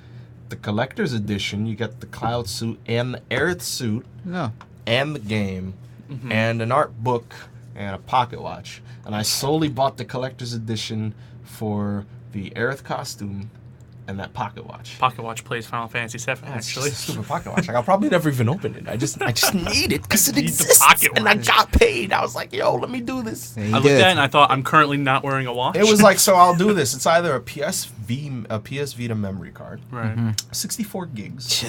the Collector's Edition, you get the Cloud Suit and the Aerith Suit No. and the game and an art book and a pocket watch. And I solely bought the Collector's Edition for the Aerith costume and that pocket watch. Pocket Watch plays Final Fantasy VII, actually. It's just a stupid pocket watch. Like, I'll probably never even open it. I just need it because it Need the exists. pocket And I watch. got paid. I was like, yo, let me do this. And he I looked did. at it and I thought, I'm currently not wearing a watch. It was like, so I'll do this. It's either a PS Vita memory card, Right. 64 gigs,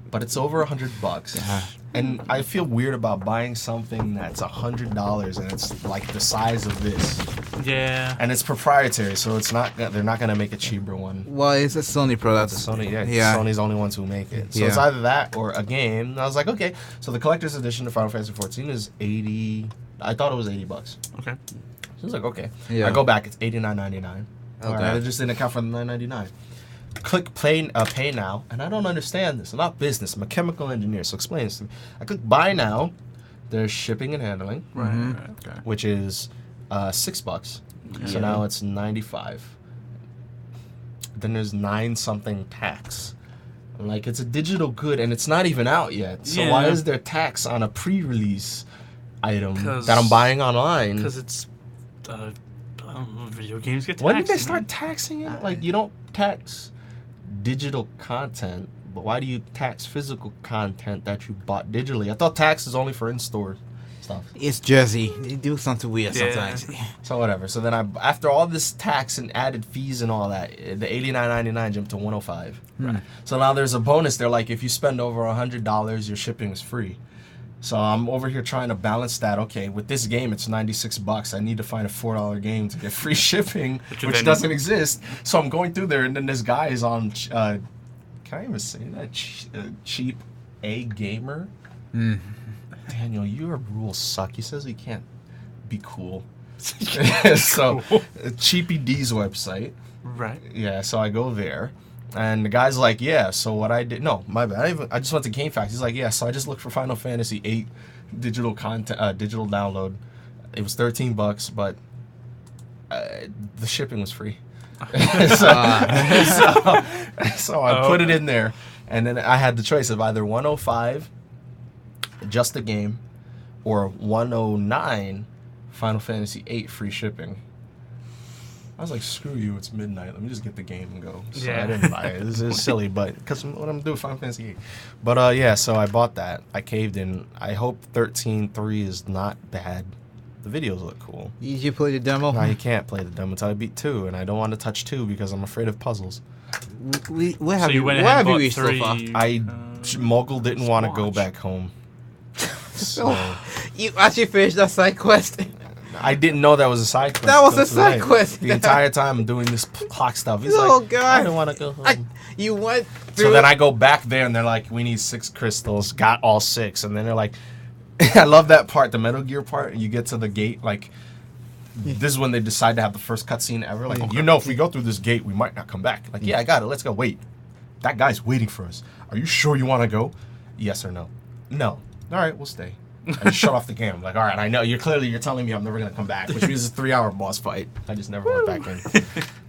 but it's over $100. And I feel weird about buying something that's $100 and it's like the size of this, Yeah. and it's proprietary, so it's not. They're not gonna make a cheaper one. Well, it's a Sony product. The Sony, Yeah. Sony's the only ones who make it. So it's Yeah. either that or a game. And I was like, okay. So the collector's edition of Final Fantasy 14 is $80. I thought it was $80. Okay. So I was like, okay. Yeah. I go back. It's $89.99. Okay. All right, it just didn't account for the $9.99. Click pay now, and I don't understand this. I'm not business. I'm a chemical engineer, so explain this to me. I click buy now. There's shipping and handling, Right. Mhm. Right. Okay. which is $6. So Yeah. now it's 95. Then there's 9 something tax. I'm like, it's a digital good and it's not even out yet. So why Yeah. is there tax on a pre-release item 'Cause- that I'm buying online? Because it's video games get taxed. When did they man. start taxing it? Like, you don't tax digital content, but why do you tax physical content that you bought digitally? I thought tax is only for in-store stuff. It's Jersey. They do something weird Yeah. sometimes. So whatever. So then after all this tax and added fees and all that, the $89.99 jumped to $105. Right. So now there's a bonus. They're like, if you spend over $100, your shipping is free. So I'm over here trying to balance that. Okay, with this game, it's $96. I need to find a $4 game to get free shipping, which doesn't exist. So I'm going through there, and then this guy is on. Can I even say that? Cheap A Gamer. Mm. Daniel, your rules suck. He says he can't be cool. So Cool. Cheapy D's website. Right. Yeah, so I go there, and the guy's like, yeah, so what I did, no, my bad, I just went to GameFAQs. He's like, yeah, so I just looked for Final Fantasy VIII digital content, digital download. It was $13, but the shipping was free. So I put it in there, and then I had the choice of either 105, just the game, or 109, Final Fantasy VIII free shipping. I was like, screw you, it's midnight. Let me just get the game and go. So Yeah. I didn't buy it. This is silly, but because what I'm doing, Final Fantasy VIII. But yeah, so I bought that. I caved in. I hope 13.3 is not bad. The videos look cool. Did you play the demo? No, you can't play the demo until I beat 2, and I don't want to touch 2 because I'm afraid of puzzles. What have So you went what ahead have and you bought reached so 3. far? Mogul didn't want to go watch. back home. So You actually finished that side quest? I didn't know that was a side quest. That was a That's side quest. The entire time I'm doing this clock stuff. He's Oh, like, God. I didn't want to go home. You went through So then I go back there and they're like, we need 6 crystals. Got all 6. And then they're like, I love that part, the Metal Gear part. You get to the gate, like, this is when they decide to have the first cutscene ever. Like, you know, if we go through this gate, we might not come back. Like, yeah, I got it. Let's go. Wait. That guy's waiting for us. Are you sure you want to go? Yes or no? No. All right, we'll stay. I just shut off the game. I'm like, all right, I know you're telling me I'm never gonna come back, which means it's a 3-hour boss fight. I just never went back in.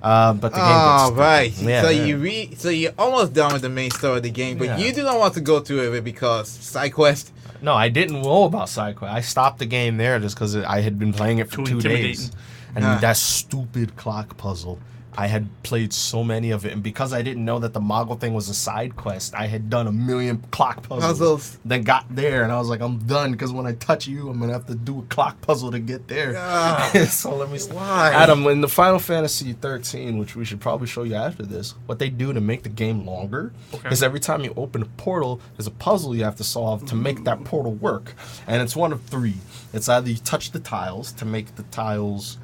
But the game Oh, gets right. yeah, so yeah. so you're almost done with the main story of the game, but Yeah. you do not want to go through it because side quest. No, I didn't know about side quest. I stopped the game there just because I had been playing it for Too 2 days, and Ah. that stupid clock puzzle. I had played so many of it, and because I didn't know that the Moggle thing was a side quest, I had done a million clock puzzles. Then got there, and I was like, I'm done, because when I touch you, I'm going to have to do a clock puzzle to get there. Ah. So let me... Why? Adam, in the Final Fantasy 13, which we should probably show you after this, what they do to make the game longer is every time you open a portal, there's a puzzle you have to solve to make that portal work. And it's one of 3. It's either you touch the tiles to make the tiles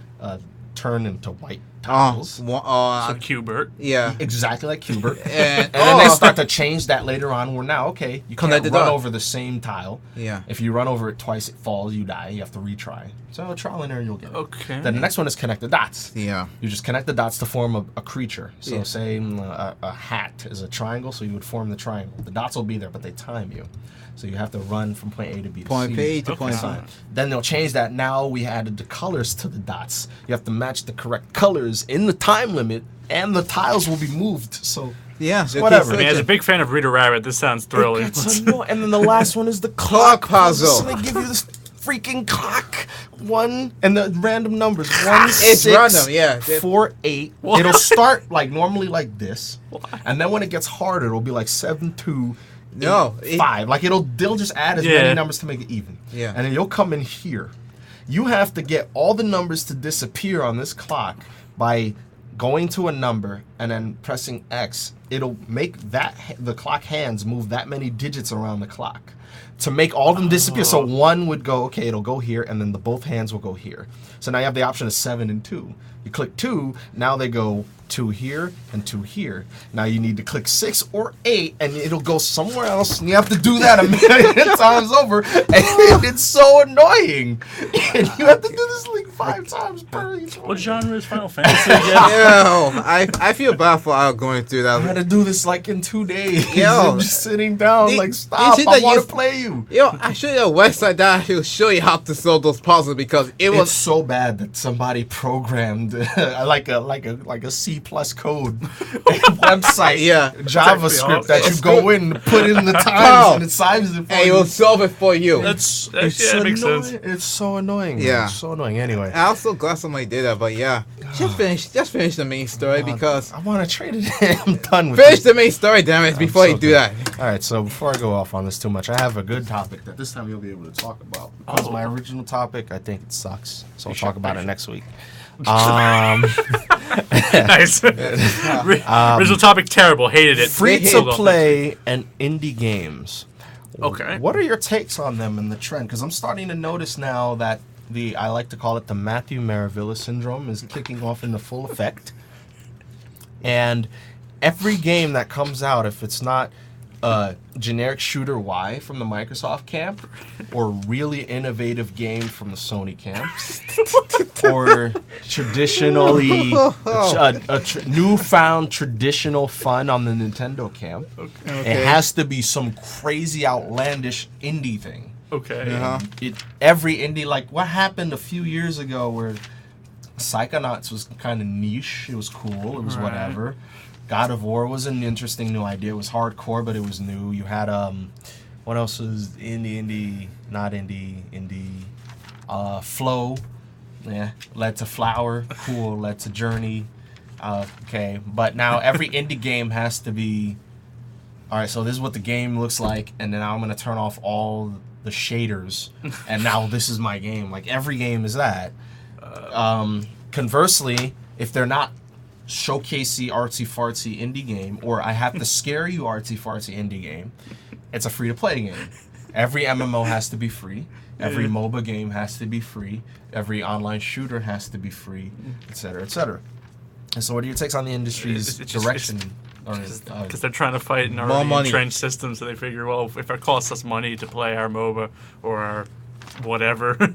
turn into white tiles. So Qbert. Yeah. Exactly like Qbert. And, And then they start to change that later on where now, okay, you can't Connected run up. over the same tile. Yeah. If you run over it twice, it falls, you die. You have to retry. So trial and error, you'll get it. Okay. Then the next one is connect the dots. Yeah. You just connect the dots to form a creature. So Yeah. say a hat is a triangle, so you would form the triangle. The dots will be there, but they time you. So you have to run from point A to B to Point C. P to Okay. point So- B. Then they'll change that. Now we added the colors to the dots. You have to match the correct colors in the time limit, and the tiles will be moved. So Yeah. So whatever. I mean, as a big fan of Rita Rabbit, this sounds thrilling. it's annoying. And then the last one is the Clock clock puzzle. So they give you this freaking clock. 1 and the random numbers. 1, It's 6, random, yeah. 4, 8. What? It'll start like normally like this, and then when it gets harder, it'll be like 7, 2. No, 5. Like they'll just add as Yeah. many numbers to make it even. Yeah. And then you'll come in here. You have to get all the numbers to disappear on this clock by going to a number and then pressing X. It'll make the clock hands move that many digits around the clock to make all of them disappear. So 1 would go, okay, it'll go here, and then both hands will go here. So now you have the option of 7 and 2. You click 2, now they go 2 here and 2 here. Now you need to click 6 or 8, and it'll go somewhere else, and you have to do that a million times over, and it's so annoying. And you have to do this like 5 times per each one. What genre is Final Fantasy again? Yo, I feel bad for Al going through I had that. to do this like in 2 days. Yo. I'm just sitting down, You- like, you stop, see I that want you- to play you. Yo, I show you a website that will show you how to solve those puzzles because it It's was. so bad that somebody programmed like a C+ code website, Yeah. JavaScript that you It's go good. in, put in the Oh. times, and it saves it for And it you. will solve it for you. That's It's yeah, that makes annoying. sense. It's so annoying. Yeah. It's so annoying. Anyway, I'm so glad somebody did that, but yeah, just finish the main story because I want to trade it. I'm done with finish it. the main story, damn it, before you so do good. that. All right, so before I go off on this too much, I have a good topic that this time you'll be able to talk about. Because my original topic, I think it sucks. So I'll talk about it next week. Nice. Original topic, terrible. Hated it. Free to Hold on. play and indie games. Okay. What are your takes on them and the trend? Because I'm starting to notice now that I like to call it the Matthew Maravilla syndrome is kicking off into full effect. And every game that comes out, if it's not generic shooter Y from the Microsoft camp, or really innovative game from the Sony camp, or traditionally newfound traditional fun on the Nintendo camp, it has to be some crazy outlandish indie thing. Okay. Uh-huh. Every indie, like what happened a few years ago where Psychonauts was kind of niche, it was cool, it was Right. whatever. God of War was an interesting new idea. It was hardcore, but it was new. You had what else was indie, Flow, yeah, led to Flower, cool, led to Journey, okay. But now every indie game has to be, all right, so this is what the game looks like, and then I'm gonna turn off all the shaders, and now this is my game. Like every game is that. Conversely, if they're not showcasey artsy fartsy indie game, or I have to scare you artsy fartsy indie game, it's a free to play game. Every MMO has to be free. Every MOBA game has to be free. Every online shooter has to be free, etc., etc. And so, what are your takes on the industry's It's just- direction? Because they're trying to fight an More already money. entrenched system, so they figure, well, if it costs us money to play our MOBA or our whatever,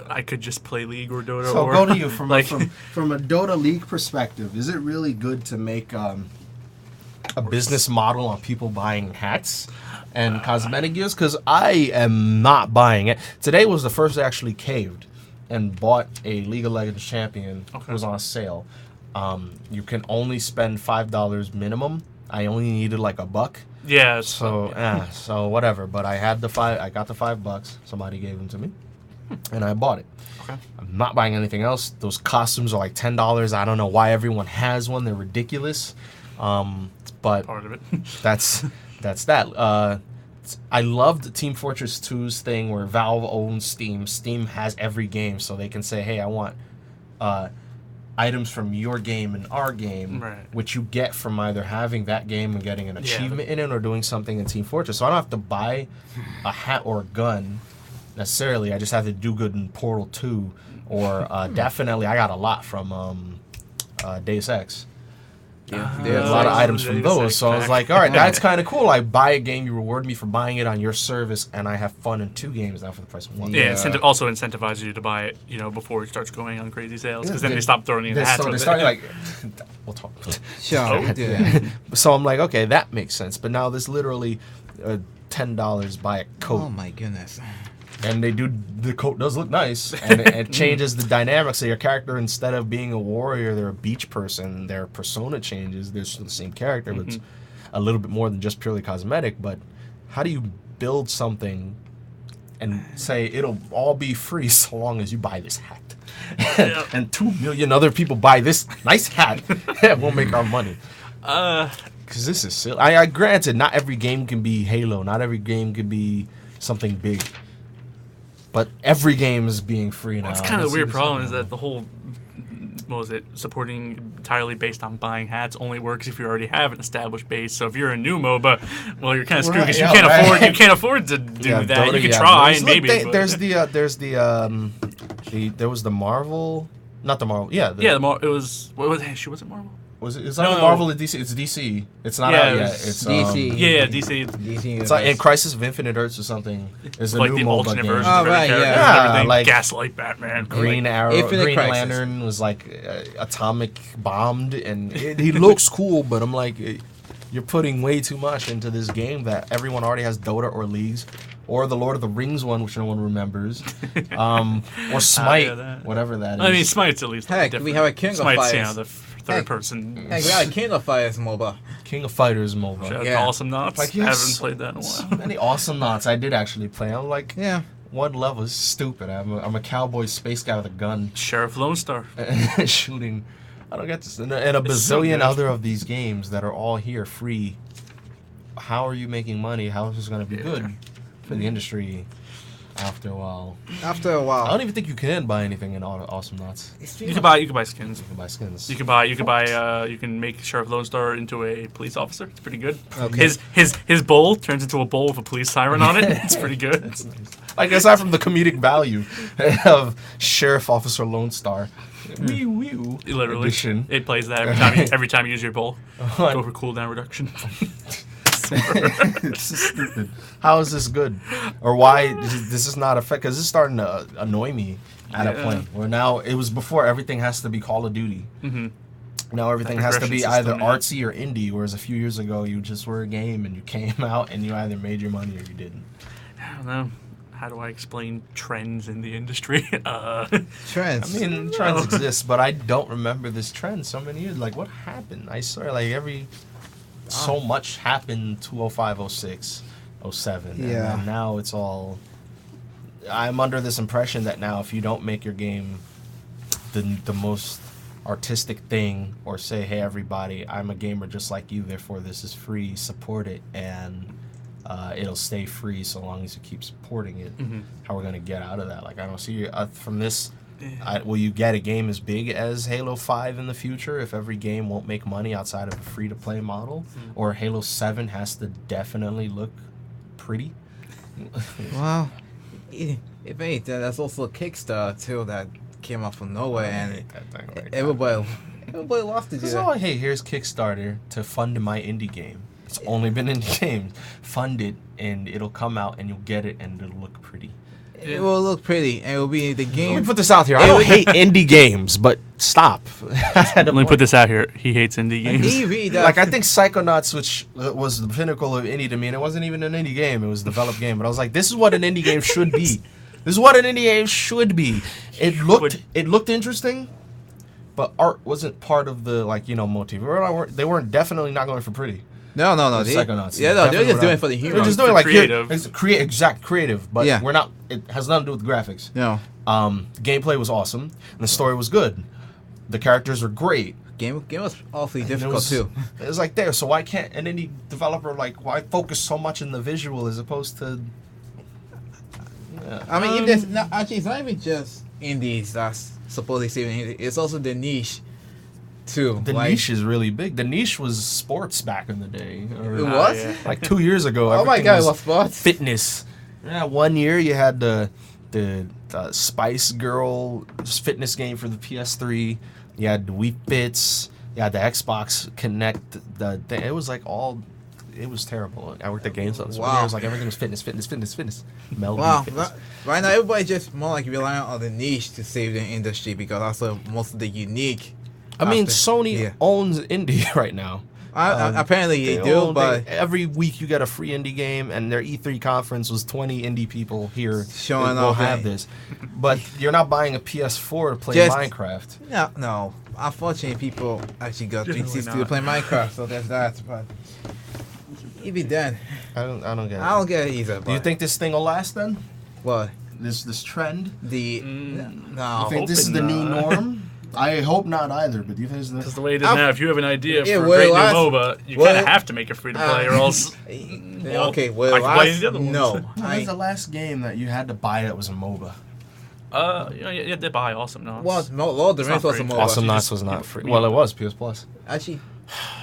I could just play League or Dota. So or go to you from like, from a Dota League perspective. Is it really good to make a business model on people buying hats and cosmetic gears because I am not buying it. Today was the first day I actually caved and bought a League of Legends champion. Okay. It was on sale. You can only spend $5 minimum. I only needed like $1. Yeah. So whatever. But I had I got the $5. Somebody gave them to me, and I bought it. Okay. I'm not buying anything else. Those costumes are like $10. I don't know why everyone has one. They're ridiculous. But Part of it. that's that. I loved Team Fortress 2's thing where Valve owns Steam. Steam has every game, so they can say, "Hey, I want items from your game and our game," Right. which you get from either having that game and getting an achievement in it or doing something in Team Fortress. So I don't have to buy a hat or a gun necessarily. I just have to do good in Portal 2 or definitely I got a lot from Deus Ex. Yeah, There's a lot of items from those, so I was like, all right, that's kind of cool. I buy a game, you reward me for buying it on your service, and I have fun in 2 games now for the price of 1. Yeah, also incentivizes you to buy it, before it starts going on crazy sales, because then they stop throwing in the hats. They start like, we'll talk. Sure. Yeah. So I'm like, okay, that makes sense. But now this literally $10 buy a coat. Oh my goodness. And the coat does look nice, and it changes the dynamics of your character. Instead of being a warrior, they're a beach person. Their persona changes. They're still the same character, but it's a little bit more than just purely cosmetic. But how do you build something and say it'll all be free so long as you buy this hat? And 2 million other people buy this nice hat, and we'll make our money. Because this is silly. I granted, not every game can be Halo. Not every game can be something big. But every game is being free now. It's kind of the weird problem is that the whole, supporting entirely based on buying hats only works if you already have an established base. So if you're a new MOBA, well, you're kind of screwed because you can't afford to do that. Dota, you can try and maybe. There was the Marvel, not the Marvel. Yeah, it was. What was it? Was it Marvel? Was it? It's not Marvel. It's DC. It's DC. It's not out yet. It's DC. DC. DC. It's like in Crisis of Infinite Earths or something. It's a like new the MOBA alternate game. version. Oh, right, yeah. Everything. Like Gaslight Batman. Green Arrow, Infinite Green Crisis. Lantern was like atomic bombed, and he looks cool, but I'm like, you're putting way too much into this game that everyone already has Dota or Leagues, or the Lord of the Rings one, which no one remembers, or Smite, whatever that is. I mean, Smite's at least. Heck, we have a King of Smite's, Fighters. the third person. Hey, we got a King of Fighters MOBA. King of Fighters MOBA. Shout out to Yeah. Awesome Knots. Like, I haven't played that in a So while. many awesome knots. I did actually play. I'm like, Yeah. one level is stupid. I'm a cowboy space guy with a gun Sheriff Lone Star. shooting. I don't get this. And a It's so bazillion good. other of these games that are all here free. How are you making money? How is this going to be good for the industry after a while? After a I while. don't even think you can buy anything in Awesome Knots. You can buy skins. You can buy skins. You can make Sheriff Lone Star into a police officer. It's pretty good. Okay. His bowl turns into a bowl with a police siren on it. It's pretty good. That's nice. Like, aside from the comedic value of Sheriff Officer Lone Star. Wee wee. Literally, Edition. it plays that every time you use your bowl. Go for cooldown reduction. It's just stupid. How is this good? Or why this is not effective? Because this is starting to annoy me at a point where now it was before everything has to be Call of Duty. Mm-hmm. Now everything That has to be progression either system, yeah. artsy or indie, whereas a few years ago you just were a game and you came out and you either made your money or you didn't. I don't know. How do I explain trends in the industry? Trends. I mean, trends exist, but I don't remember this trend so many years. Like, what happened? I swear, like, so much happened 205, 06, 07. Yeah. And now it's all... I'm under this impression that now if you don't make your game the most artistic thing, or say, hey, everybody, I'm a gamer just like you, therefore this is free, support it, and it'll stay free so long as you keep supporting it, how we're going to get out of that. Like, I don't see from this... will you get a game as big as Halo 5 in the future if every game won't make money outside of a free-to-play model? Or Halo 7 has to definitely look pretty? Well, if anything, that's also a Kickstarter too that came out from nowhere, and everybody loves to do So, that. hey, here's Kickstarter to fund my indie game. It's only been indie games. Fund it, and it'll come out, and you'll get it, and it'll look pretty. It will look pretty, and it will be the Let game. me put this out here. I don't hate indie games, but stop. Let me put this out here. He hates indie games. He really does. Like, I think Psychonauts, which was the pinnacle of indie to me, and it wasn't even an indie game. It was a developed game. But I was like, this is what an indie game should be. This is what an indie game should be. It looked interesting, but art wasn't part of the, like, you know, motif. They weren't definitely not going for pretty. No. Psychonauts. Yeah, no, they're just doing it for the humor. They're just doing For like creative. Exact creative, but Yeah. we're not. It has nothing to do with graphics. No. Gameplay was awesome, and the story was good. The characters were great. Game was awfully And it difficult was- too. It was like there. So why can't an indie developer why focus so much in the visual as opposed to? I mean, if there's not, actually, it's not even just indies that's supposedly saving indie. It's also the niche, too. The like, niche is really big. The niche was sports back in the day. It was? yeah. Like 2 years ago. Oh my everything god, was what sports? fitness. Yeah, 1 year you had the Spice Girl fitness game for the PS3. You had the Wii Fits. You had the Xbox Connect. It was like all. It was terrible. I worked at GameStop. So Wow. it was like everything was fitness. Melody Wow. fitness. Right now, everybody's just more like relying on the niche to save the industry because also most of the unique. I mean, aspect- Sony yeah. owns indie right now. Apparently they do, but every week you get a free indie game, and their E3 conference was 20 indie people here Showing that will off, have hey. this. But you're not buying a PS4 to play Just- Minecraft. no. Unfortunately, people actually got Generally 360 to not. play Minecraft, so there's that. But even then, I don't get it. I don't get it either. Do you but- think this thing will last then? what This trend? the no? You think this is the hoping new not. norm? I hope not either. But do you think this is Because the the way it is I'll- now, if you have an idea Yeah, for a well, great new last- MOBA, you well, kind of have to make it free to play, or else. Okay, well, I can play last, the other ones. no, When was the last game that you had to buy that was a MOBA? You had to buy Awesome Knots. well, Lord of the It's Rings not was a free. MOBA. Awesome you Knots just- was not you- free. you- Well, it was PS Plus. Actually,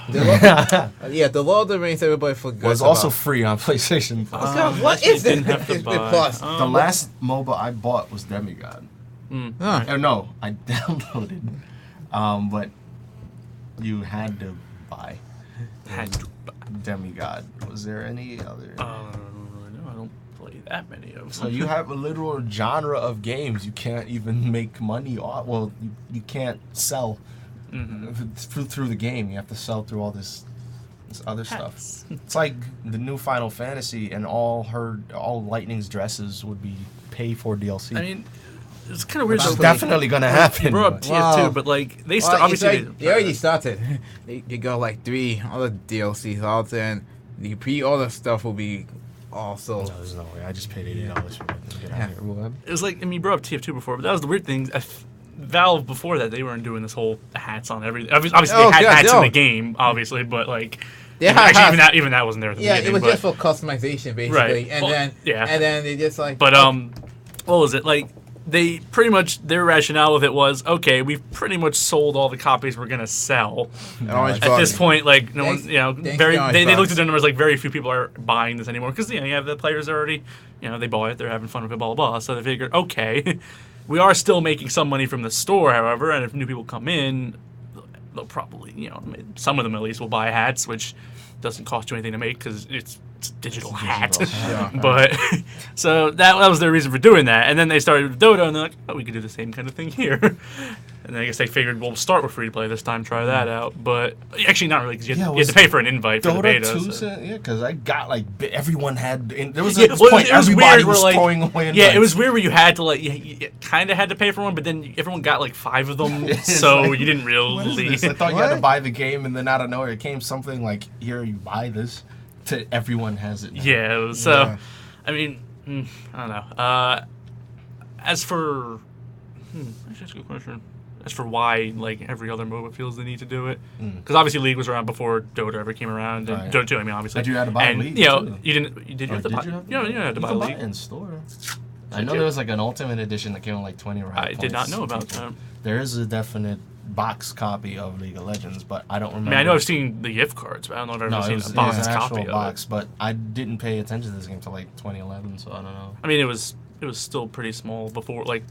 the Lord of the Rings everybody forgot. Was also about. free on PlayStation Plus. God, what actually is it? didn't have to It's the buy. plus. The last MOBA I bought was Demigod. Huh. Oh, no, I downloaded. But you had to buy Had to buy. Demigod. Was there any other? No, I don't play that many of them. So you have a literal genre of games you can't even make money off. Well, you can't sell through the game. You have to sell through all this other stuff. Hats. It's like the new Final Fantasy, and all Lightning's dresses would be pay for DLC. I mean, it's kind of weird. which is though, definitely gonna You happen. brought up but- TF2, Wow. but like they Well, start it's obviously. like, they already started. They got like 3 other DLCs out there, and the pre-order stuff will be also. No, there's no way. I just paid $80 for it. Get out of here. What happened? It was like, I mean, you brought up TF2 before, but that was the weird thing. Valve before that, they weren't doing this whole hats on everything. Obviously, Oh, they had God, hats no. in the game, obviously, but like, They had actually, hats. even that wasn't there at the Yeah, beginning. it was but, just for customization basically, Right. and Well, then yeah. and then they just like. But what was it like? They pretty much their rationale with it was, okay, we've pretty much sold all the copies we're gonna sell. Orange At this Bug. point, like no Thanks- one, you know, thanks very to Orange they Bug. looked at their numbers like very few people are buying this anymore because you have the players already, they bought it, they're having fun with it, blah blah blah. So they figured, okay, we are still making some money from the store, however, and if new people come in, they'll probably, some of them at least will buy hats, which doesn't cost you anything to make because it's a digital hat. Yeah. But so that was their reason for doing that, and then they started with Dota, and they're like, oh, we could do the same kind of thing here. And I guess they figured, well, we'll start with free to play this time, try that out. But actually, not really, because you, you had to pay for an invite for the Dota beta. 2, so. yeah, because I got everyone had. There was Yeah, a well, point it was everybody weird was where, like, throwing away. Yeah, it invites. was weird where you had to you kind of had to pay for one, but then everyone got like 5 of them, It's so like, you didn't What is really. this? I thought you had to What? buy the game, and then out of nowhere it came something like, "Here, you buy this." To everyone has it. Now. Yeah, it was, so Yeah. I mean, I don't know. As for, actually, that's a good question. As for why, every other MOBA feels the need to do it, because obviously League was around before Dota ever came around, and Right. Dota 2, I mean, obviously. But you had to buy and, League, you know, too. you didn't. You did. You Or have to did buy. you have to? You had to buy can buy League. it in store. I Did know you? there was an Ultimate Edition that came with 20 riot I did not points. know about that. There is a definite box copy of League of Legends, but I don't I remember. mean, I know I've seen the gift cards, but I don't know if I've No, ever it seen was, a box an copy actual of box, it. but I didn't pay attention to this game until 2011, so I don't know. I mean, it was still pretty small before. When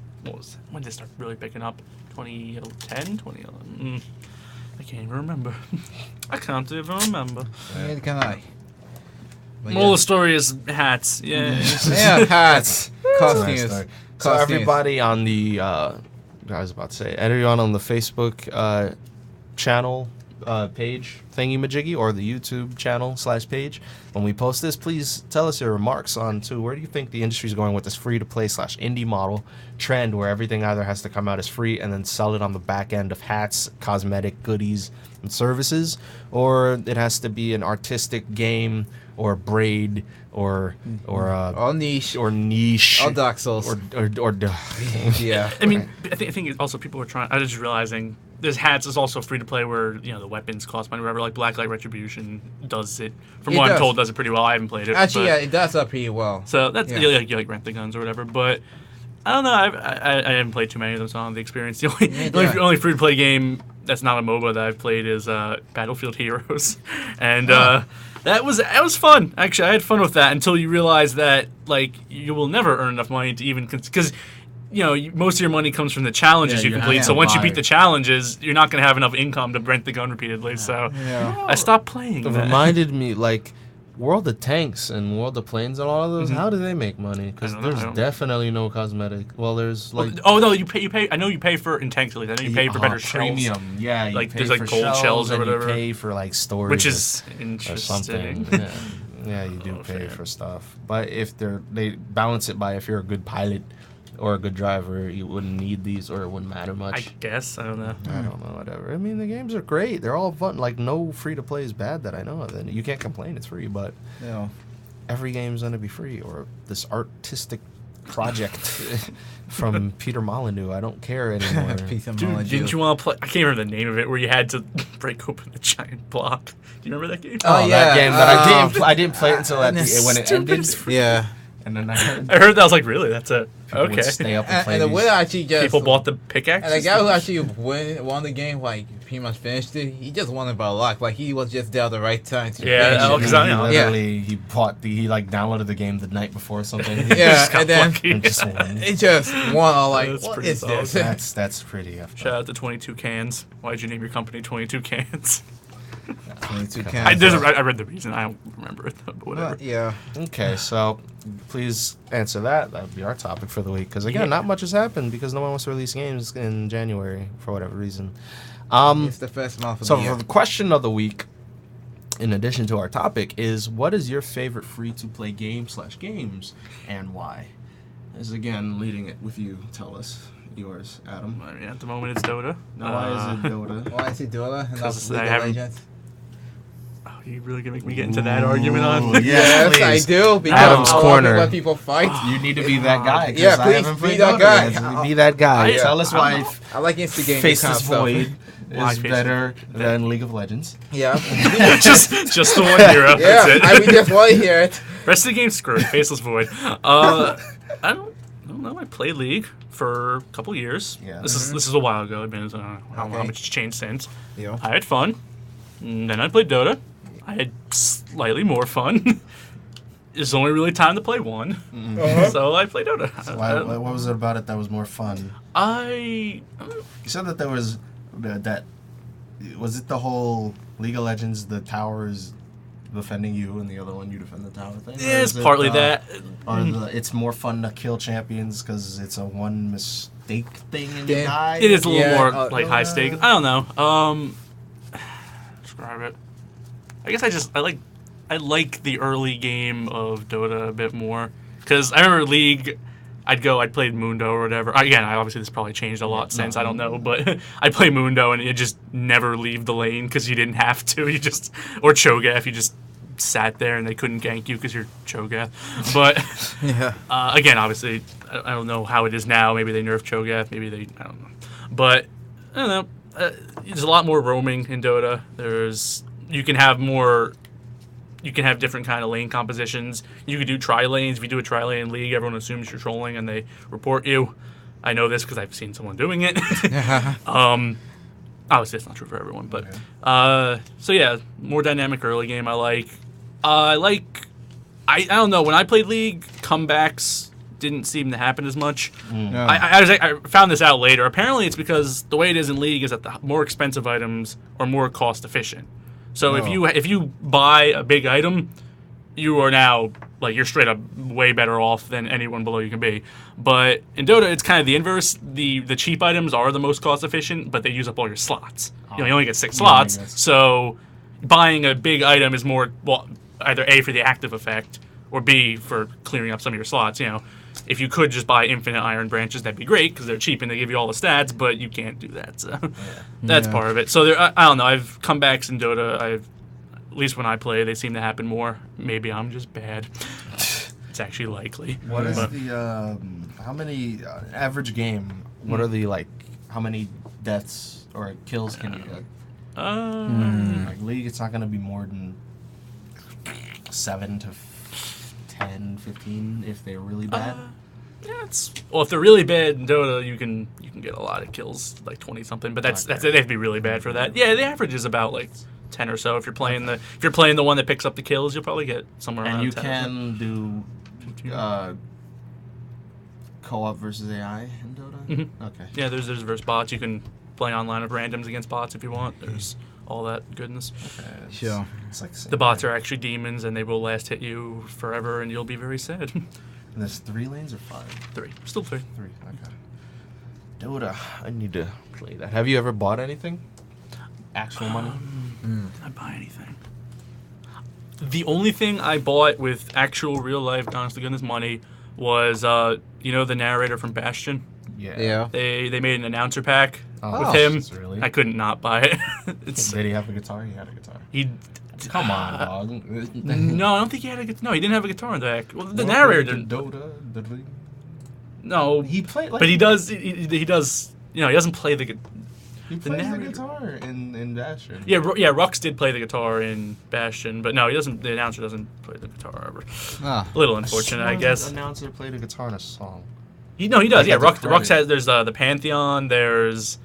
did it start really picking up? 2010, 2011. I can't even remember. I can't even remember. Neither can I. But Moral of the story is hats. Yeah. yeah, hats, costumes. So Costumes. everybody on the, I was about to say, everyone on the Facebook channel page thingy-majiggy or the YouTube channel / page, when we post this, please tell us your remarks on where do you think the industry is going with this free-to-play / indie model trend where everything either has to come out as free and then sell it on the back end of hats, cosmetic goodies, and services, or it has to be an artistic game or braid or all niche or niche all Dark Souls or yeah. I mean, I think it's also people are trying. I was just realizing there's hats is also free to play where the weapons cost money. Whatever, like Blacklight Retribution does it. From what I'm told, does it pretty well. I haven't played it. Actually, yeah, it does pretty well. So that's you like rent the guns or whatever. But I don't know. I haven't played too many of them, so I don't have the experience. The only free to play game that's not a MOBA that I've played is Battlefield Heroes, and that was fun. Actually, I had fun with that until you realize that like you will never earn enough money to even because most of your money comes from the challenges you complete. So once you beat the challenges, you're not going to have enough income to rent the gun repeatedly. So I stopped playing. It reminded me like World of Tanks and World of Planes and all of those. How do they make money? Because there's definitely no cosmetic. Well, there's like no, you pay. I know you pay for tanks at least. I know you pay for better premium. shells. Yeah, you like pay there's like for gold shells or whatever. You pay for like storage, which is or interesting. something. Yeah, you do pay for stuff. But if they balance it by if you're a good pilot or a good driver, you wouldn't need these, or it wouldn't matter much. I guess. I don't know. I don't know, whatever. I mean, the games are great. They're all fun. Like, no free-to-play is bad that I know of. And you can't complain it's free, but every game's going to be free. Or this artistic project from Peter Molyneux. I don't care anymore. Dude, didn't you want to play? I can't remember the name of it, where you had to break open the giant block. Do you remember that game? Oh, yeah. That game that I didn't play it until when it ended. Yeah. And then I heard that. I was like, really? That's a okay. Would stay up and play and the winner actually just people bought the pickaxe. And the guy who actually won the game, like pretty much finished it. He just won it by luck. Like he was just there at the right time to finish it. He downloaded the game the night before or something. Yeah, and then just won. It just won. I'm like, that's what is this? That's pretty. Shout out to 22 Cans. Why'd you name your company 22 Cans? 22 cans. I read the reason. I don't remember it though, but whatever. Yeah. Okay, so please answer that. That would be our topic for the week. Because again, not much has happened because no one wants to release games in January for whatever reason. It's the first month of the year. So for the question of the week, in addition to our topic, is what is your favorite free-to-play game / games and why? As again, leading it with you. Tell us yours, Adam. I mean, at the moment, it's Dota. Why is it Dota? Why is it Dota and not League of Legends? Oh, you really gonna make me get into that argument on? Yes, I do. Because Adam's corner. Let people fight. You need to be that guy. Yeah, please be that guy. Be that guy. Tell us why. I like instigating Faceless kind of Void is better than League of Legends. Yeah. just the one hero. Yeah, That's it. I just want to hear it. Rest of the game's screwed. Faceless Void. I don't know. I played League for a couple years. Yeah. This is a while ago. I mean, I don't know how much it's changed since. Yeah. I had fun. And then I played Dota. I had slightly more fun. There's only really time to play one, so I played Dota. So what was it about it that was more fun? You said that there was was it the whole League of Legends, the towers defending you, and the other one you defend the tower thing? Yeah, it's partly that. Or it's more fun to kill champions because it's a one mistake thing and you die? It is a little more like high stakes. I don't know. Describe it. I guess I like the early game of Dota a bit more because I remember League. I'd played Mundo or whatever. Again, obviously this probably changed a lot since. I don't know, but I'd play Mundo and you just never leave the lane because you didn't have to. Or Cho'Gath, you just sat there and they couldn't gank you because you're Cho'Gath. But again, obviously I don't know how it is now. Maybe they nerfed Cho'Gath. Maybe I don't know. But I don't know. There's a lot more roaming in Dota. You can have different kind of lane compositions. You could do tri-lanes. If you do a tri-lane in League, everyone assumes you're trolling and they report you. I know this because I've seen someone doing it. Obviously, it's not true for everyone. But so yeah, more dynamic early game I don't know. When I played League, comebacks didn't seem to happen as much. I found this out later. Apparently, it's because the way it is in League is that the more expensive items are more cost efficient. So if you buy a big item, you are now Like, you're straight up way better off than anyone below you can be. But in Dota, it's kind of the inverse. The cheap items are the most cost efficient, but they use up all your slots. You only get 6 slots, so buying a big item is more, well, either A, for the active effect, or B, for clearing up some of your slots. If you could just buy infinite iron branches, that'd be great, because they're cheap and they give you all the stats, but you can't do that, so that's part of it. So I don't know, I've comebacks in Dota, at least when I play, they seem to happen more. Maybe I'm just bad. It's actually likely. What is the how many average game? What are the how many deaths or kills can you get? Like League, it's not gonna be more than 7 to 10, 15 if they're really bad. Yeah, if they're really bad in Dota, you can get a lot of kills, like 20 something. But that's they have to be really bad for that. Yeah, the average is about 10 or so. If you're playing the one that picks up the kills, you'll probably get somewhere around 10. And you can do co-op versus AI in Dota? Mm-hmm. Okay. Yeah, there's versus bots. You can play online with randoms against bots if you want. There's all that goodness. Okay, Sure. It's like The bots are actually demons, and they will last hit you forever, and you'll be very sad. And there's 3 lanes or 5? 3. Still 3. 3, okay. Dota, I need to play that. Have you ever bought anything? Actual money? Did I buy anything? The only thing I bought with actual real life, honest to goodness money was, the narrator from Bastion. Yeah. They made an announcer pack with Oh. him. Really? I couldn't not buy it. Did he have a guitar? He had a guitar. Come on, dog. No, I don't think he had a guitar. No, he didn't have a guitar in the deck. Well, the narrator didn't. Dota. No, He played but he does. He does. He doesn't play the guitar. He plays the guitar in Bastion. Yeah, Rux did play the guitar in Bastion, but no, he doesn't. The announcer doesn't play the guitar ever. Ah. A little unfortunate, I guess. The announcer played a guitar in a song. He does. Yeah, Like at the Rux has. credit. There's the Pantheon. There's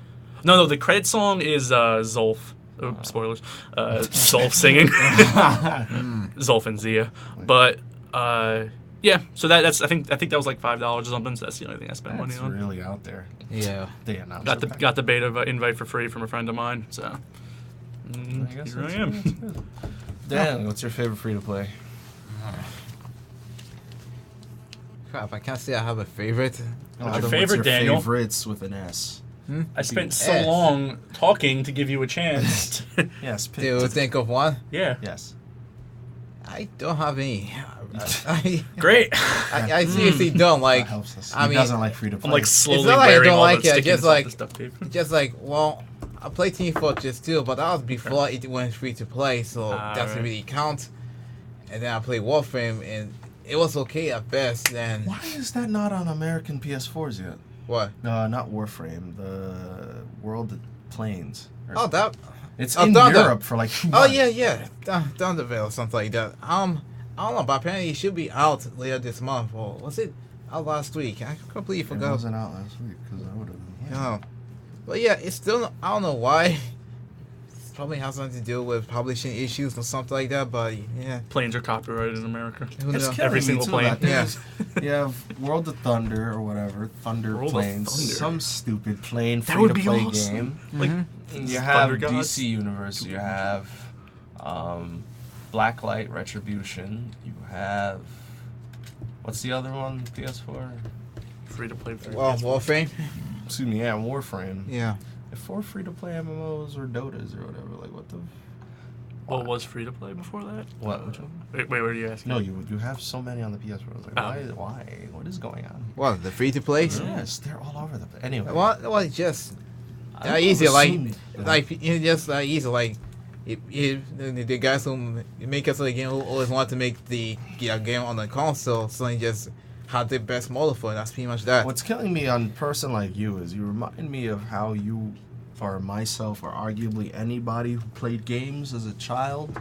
no. The credit song is Zolf. Oh, spoilers. Zolf singing. Zolf and Zia, but yeah. So that's. I think that was like $5 or something. So that's the only thing I spent money on. Really out there. Yeah. The announcer. Got the beta invite for free from a friend of mine. So here I am. Dan, what's your favorite free to play? Crap, I can't say I have a favorite. What's your favorite, Daniel? Favorites with an S. I spent so S. long talking to give you a chance. Yes. To think of one, Yeah. Yes. I don't have any. Great. I seriously don't like. That helps us. I He mean, doesn't like free to play. I'm like slowly not like I wearing don't all like the it, I stickers just off like- the stuff tape. Just like, well, I played Team Fortress 2, but that was before it went free to play, so doesn't right. really count. And then I played Warframe, and it was okay at best. Then Why is that not on American PS4s yet? what? No, not Warframe. The World of Planes. Oh, that. It's Oh, in Thunder. Europe for like 2 Oh months. yeah. Thundervale or something like that. I don't know, but apparently it should be out later this month, or was it out last week? I completely It forgot. wasn't out last week because I would have. No. But yeah, it's still, I don't know why. It probably has something to do with publishing issues or something like that, but yeah. Planes are copyrighted in America. Who It's knows? killing Every me single too, plane. that there's- You have World of Thunder or whatever, Thunder World of Planes, Thunder. some stupid plane That would be free-to-play awesome. game. Like And you Thunder have Gods. DC Universe, you have Blacklight Retribution, you have what's the other one? PS4? free to play. Well, Warframe? Excuse me, yeah, Warframe. Yeah. If 4 free-to-play MMOs or Dotas or whatever, like what the? Well, was free to play before that? What? Which one? Wait, what are you asking? No, you have so many on the PS4. I was like, Oh. why? What is going on? What, the free to play? Yes, they're all over the place. Anyway. Well, it's just I that don't easy, like, assume that- like it's just easy, like, if the guys who make us the game who always want to make the game on the console, so they just have the best model for it. That's pretty much that. What's killing me on a person like you is you remind me of how you, or myself, or arguably anybody who played games as a child,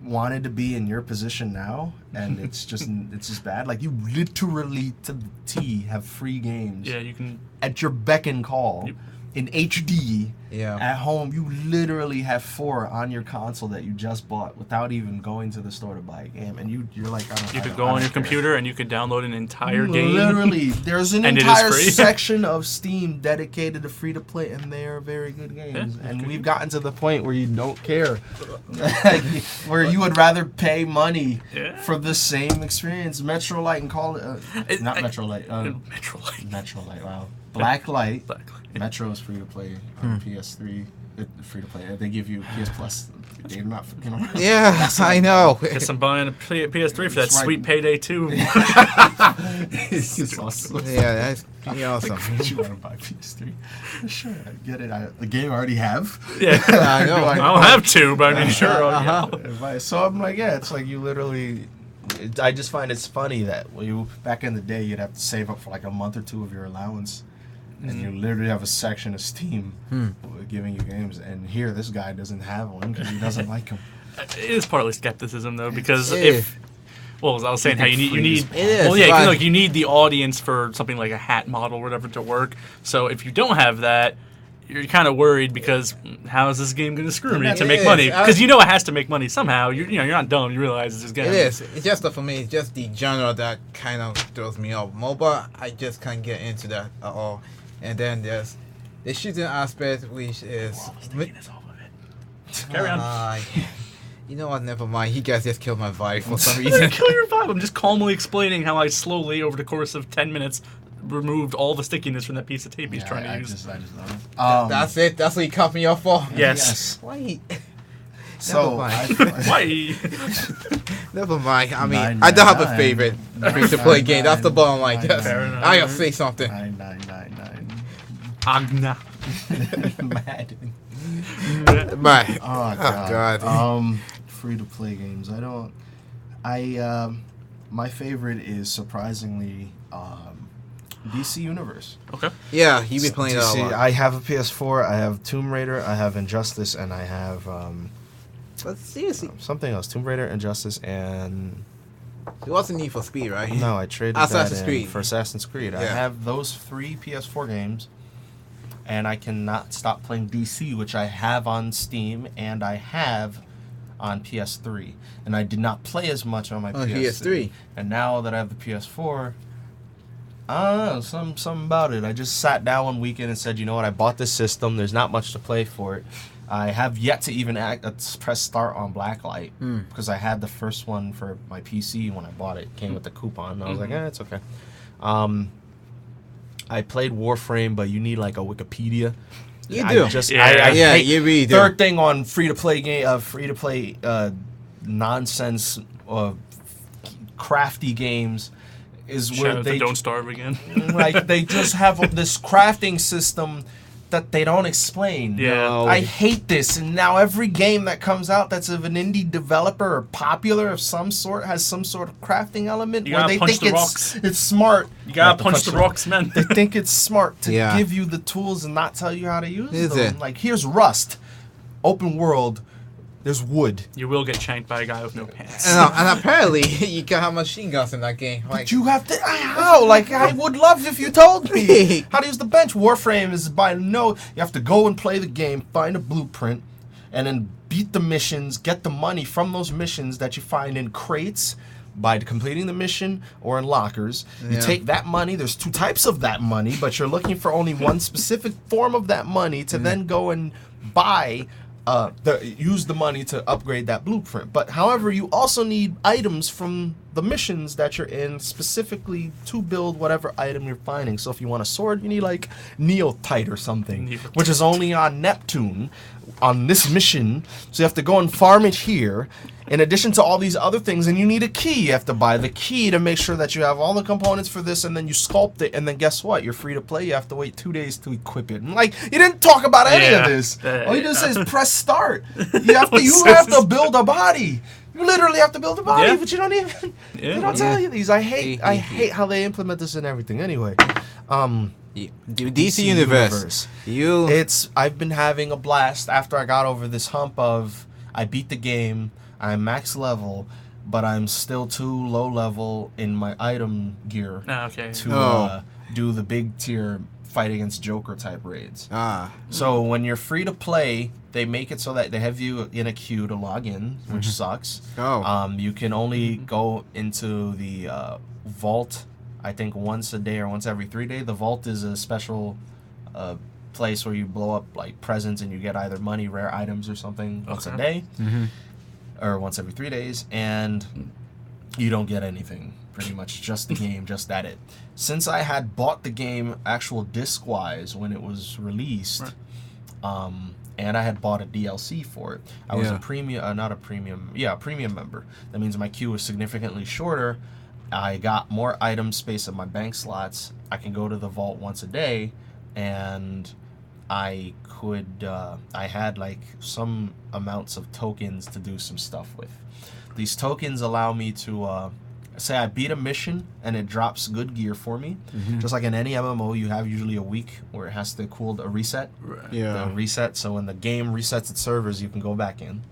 wanted to be in your position now, and it's just bad. Like you literally to the T have free games Yeah, you can. at your beck and call. in HD Yeah. at home. You literally have 4 on your console that you just bought without even going to the store to buy a game, and you're like, You could go on your computer and you could download an entire game. Literally, there's an And it is entire free. section of Steam dedicated to free to play, and they are very good games. Yeah, and good. we've gotten to the point where you don't care, where you would rather pay money for the same experience. Metro Light and Call it not Metro Light. Metro Light. Metro Light. Wow. Black Light. Black Light. Metro is free to play on PS3. Free to play. They give you PS Plus. They're not. Yeah, I know. Guess I'm buying a PS3 for that That's right. sweet Payday 2. It's awesome. Yeah, that's pretty awesome. You want to buy PS3? Sure, I get it. The game I already have. Yeah. I know. I don't have 2, but I mean, sure. So I'm like, yeah, it's like you literally. I just find it's funny that back in the day you'd have to save up for like a month or 2 of your allowance, and you literally have a section of Steam giving you games. And here, this guy doesn't have one because he doesn't like them. It is partly skepticism though, because Yeah. well, as I was saying, how you need It is, well, yeah, 'cause, but- like you need the audience for something like a hat model or whatever to work. So if you don't have that, you're kind of worried because how is this game going to screw me to make is. money? Because it has to make money somehow. You're not dumb. You realize it's just It going is. It's just for me. It's just the genre that kind of throws me off. MOBA, I just can't get into that at all. And then there's the shooting aspect, which is. Carry on. You know what? Never mind. You guys just killed my vibe for some reason. Kill your vibe. I'm just calmly explaining how I slowly, over the course of 10 minutes, removed all the stickiness from that piece of tape he's trying to use. I just love it. That's it. That's what you cut me off for. Yes. Why? So mind. Why? Never mind. I mean, I don't have a favorite free-to-play game. That's the bottom line. Just, Fair enough. I gotta say something. 9999. Agna. Madden. My, Oh god. Free to play games. My favorite is surprisingly DC Universe. Okay. yeah, you've been playing that a DC, lot. I have a PS4, I have Tomb Raider, I have Injustice, and I have But seriously, something else. Tomb Raider, Injustice, and it wasn't Need for Speed, right? no, I traded Assassin's that Creed. in for Assassin's Creed. I Yeah. have those 3 PS4 games, and I cannot stop playing DC, which I have on Steam and I have on PS3. And I did not play as much on my On PS3. PS3. And now that I have the PS4, I don't know, something about it. I just sat down one weekend and said, you know what, I bought this system. There's not much to play for it. I have yet to even press start on Blacklight because I had the first one for my PC when I bought it. It came with the coupon. And I was like, it's okay. I played Warframe, but you need like a Wikipedia. You do. Yeah. I Yeah, hate- you really do. Third thing on free to play nonsense, crafty games is Shout where out they to Don't Starve again. like they just have this crafting system that they don't explain. Yeah. I hate this, and now every game that comes out that's of an indie developer or popular of some sort has some sort of crafting element You where gotta they punch think the it's rocks. it's smart. You gotta punch the rocks, man. They think it's smart to Yeah. give you the tools and not tell you how to use Is them. it? Like here's Rust, open world. There's wood. You will get shanked by a guy with no pants. And apparently, you can have machine guns in that game. Like, But you have to how? Like I would love if you told me how to use the bench. Warframe is by no. You have to go and play the game, find a blueprint, and then beat the missions. Get the money from those missions that you find in crates by completing the mission or in lockers. You Yeah. take that money. There's 2 types of that money, but you're looking for only one specific form of that money to then go and buy. Use the money to upgrade that blueprint. But however, you also need items from the missions that you're in specifically to build whatever item you're finding. So if you want a sword, you need like Neotite or something, Neotite. which is only on Neptune on this mission. So you have to go and farm it here. In addition to all these other things, and you need a key. You have to buy the key to make sure that you have all the components for this, and then you sculpt it, and then guess what? You're free to play. You have to wait 2 days to equip it. And like, you didn't talk about any of Yeah. this. Yeah. All you just say is press start. You have to build a body. You literally have to build a body, Yeah. but you don't even. Yeah. They don't tell you these. I hate how they implement this and everything. Anyway, DC Universe. I've been having a blast after I got over this hump of I beat the game. I'm max level, but I'm still too low level in my item gear Ah, okay. to do the big tier fight against Joker type raids. Ah. So when you're free to play, they make it so that they have you in a queue to log in, which sucks. Oh. You can only go into the vault, I think, once a day or once every 3 days. The vault is a special place where you blow up like presents and you get either money, rare items, or something once a day, or once every 3 days, and you don't get anything. Pretty much just the game, just that it. Since I had bought the game actual disc-wise when it was released, and I had bought a DLC for it, I was a premium, premium member. That means my queue was significantly shorter. I got more item space in my bank slots. I can go to the vault once a day, and I had like some amounts of tokens to do some stuff with. These tokens allow me to say I beat a mission and it drops good gear for me. Just like in any MMO, you have usually a week where it has to reset. The reset. So when the game resets its servers, you can go back in.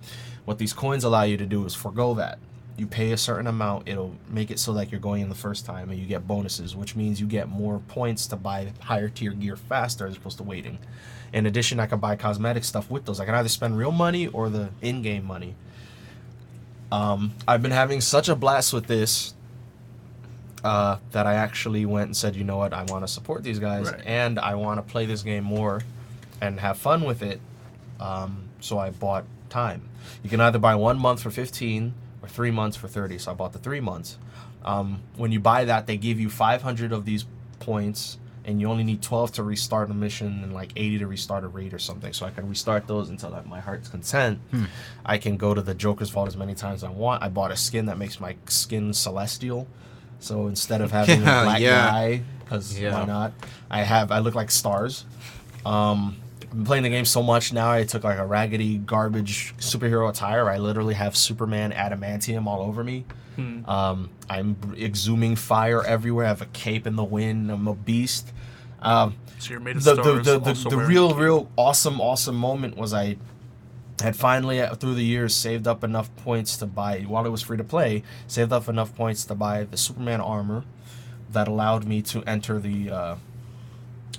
What these coins allow you to do is forgo that. You pay a certain amount, it'll make it so that you're going in the first time, and you get bonuses, which means you get more points to buy higher tier gear faster as opposed to waiting. In addition, I can buy cosmetic stuff with those. I can either spend real money or the in-game money. I've been having such a blast with this that I actually went and said, you know what, I want to support these guys, and I want to play this game more and have fun with it. So I bought time. You can either buy 1 month for 15 or 3 months for 30. So I bought the 3 months. When you buy that, they give you 500 of these points, and you only need 12 to restart a mission and like 80 to restart a raid or something. So I can restart those until my heart's content. I can go to the Joker's Vault as many times as I want. I bought a skin that makes my skin celestial. So instead of having a black guy, because why not? I look like stars. I've been playing the game so much now, I took like a raggedy garbage superhero attire. I literally have Superman adamantium all over me. I'm exhuming fire everywhere. I have a cape in the wind. I'm a beast. So you're made of stars. The real awesome moment was I had finally, through the years, saved up enough points to buy, while it was free to play, saved up enough points to buy the Superman armor that allowed me to enter the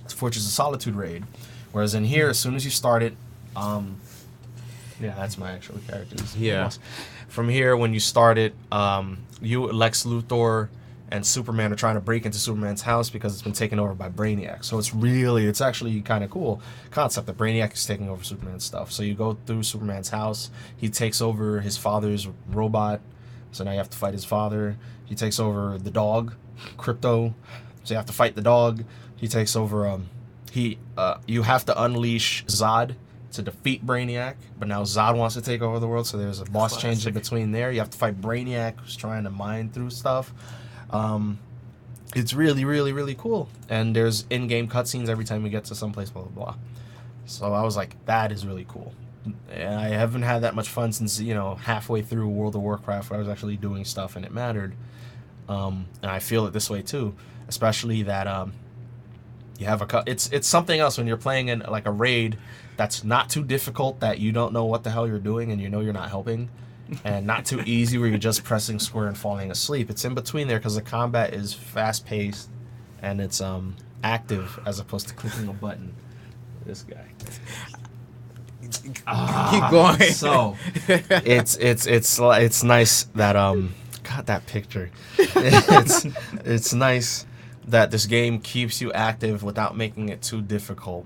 Fortress of Solitude raid. Whereas in here, as soon as you start it, that's my actual characters. From here, when you start it, you, Lex Luthor, and Superman are trying to break into Superman's house because it's been taken over by Brainiac. So it's actually kind of cool concept that Brainiac is taking over Superman's stuff. So you go through Superman's house. He takes over his father's robot. So now you have to fight his father. He takes over the dog, Crypto. So you have to fight the dog. He takes over. You have to unleash Zod to defeat Brainiac, but now Zod wants to take over the world. So there's a boss change in between there. You have to fight Brainiac, who's trying to mine through stuff. It's really, really, really cool. And there's in-game cutscenes every time you get to someplace, blah, blah, blah. So I was like, that is really cool. And I haven't had that much fun since, halfway through World of Warcraft where I was actually doing stuff and it mattered. And I feel it this way too, especially that you have it's something else when you're playing in like a raid that's not too difficult, that you don't know what the hell you're doing and you're not helping. And not too easy where you're just pressing square and falling asleep. It's in between there because the combat is fast-paced and it's active as opposed to clicking a button. This guy. Keep going. So it's nice that God, that picture. It's nice that this game keeps you active without making it too difficult,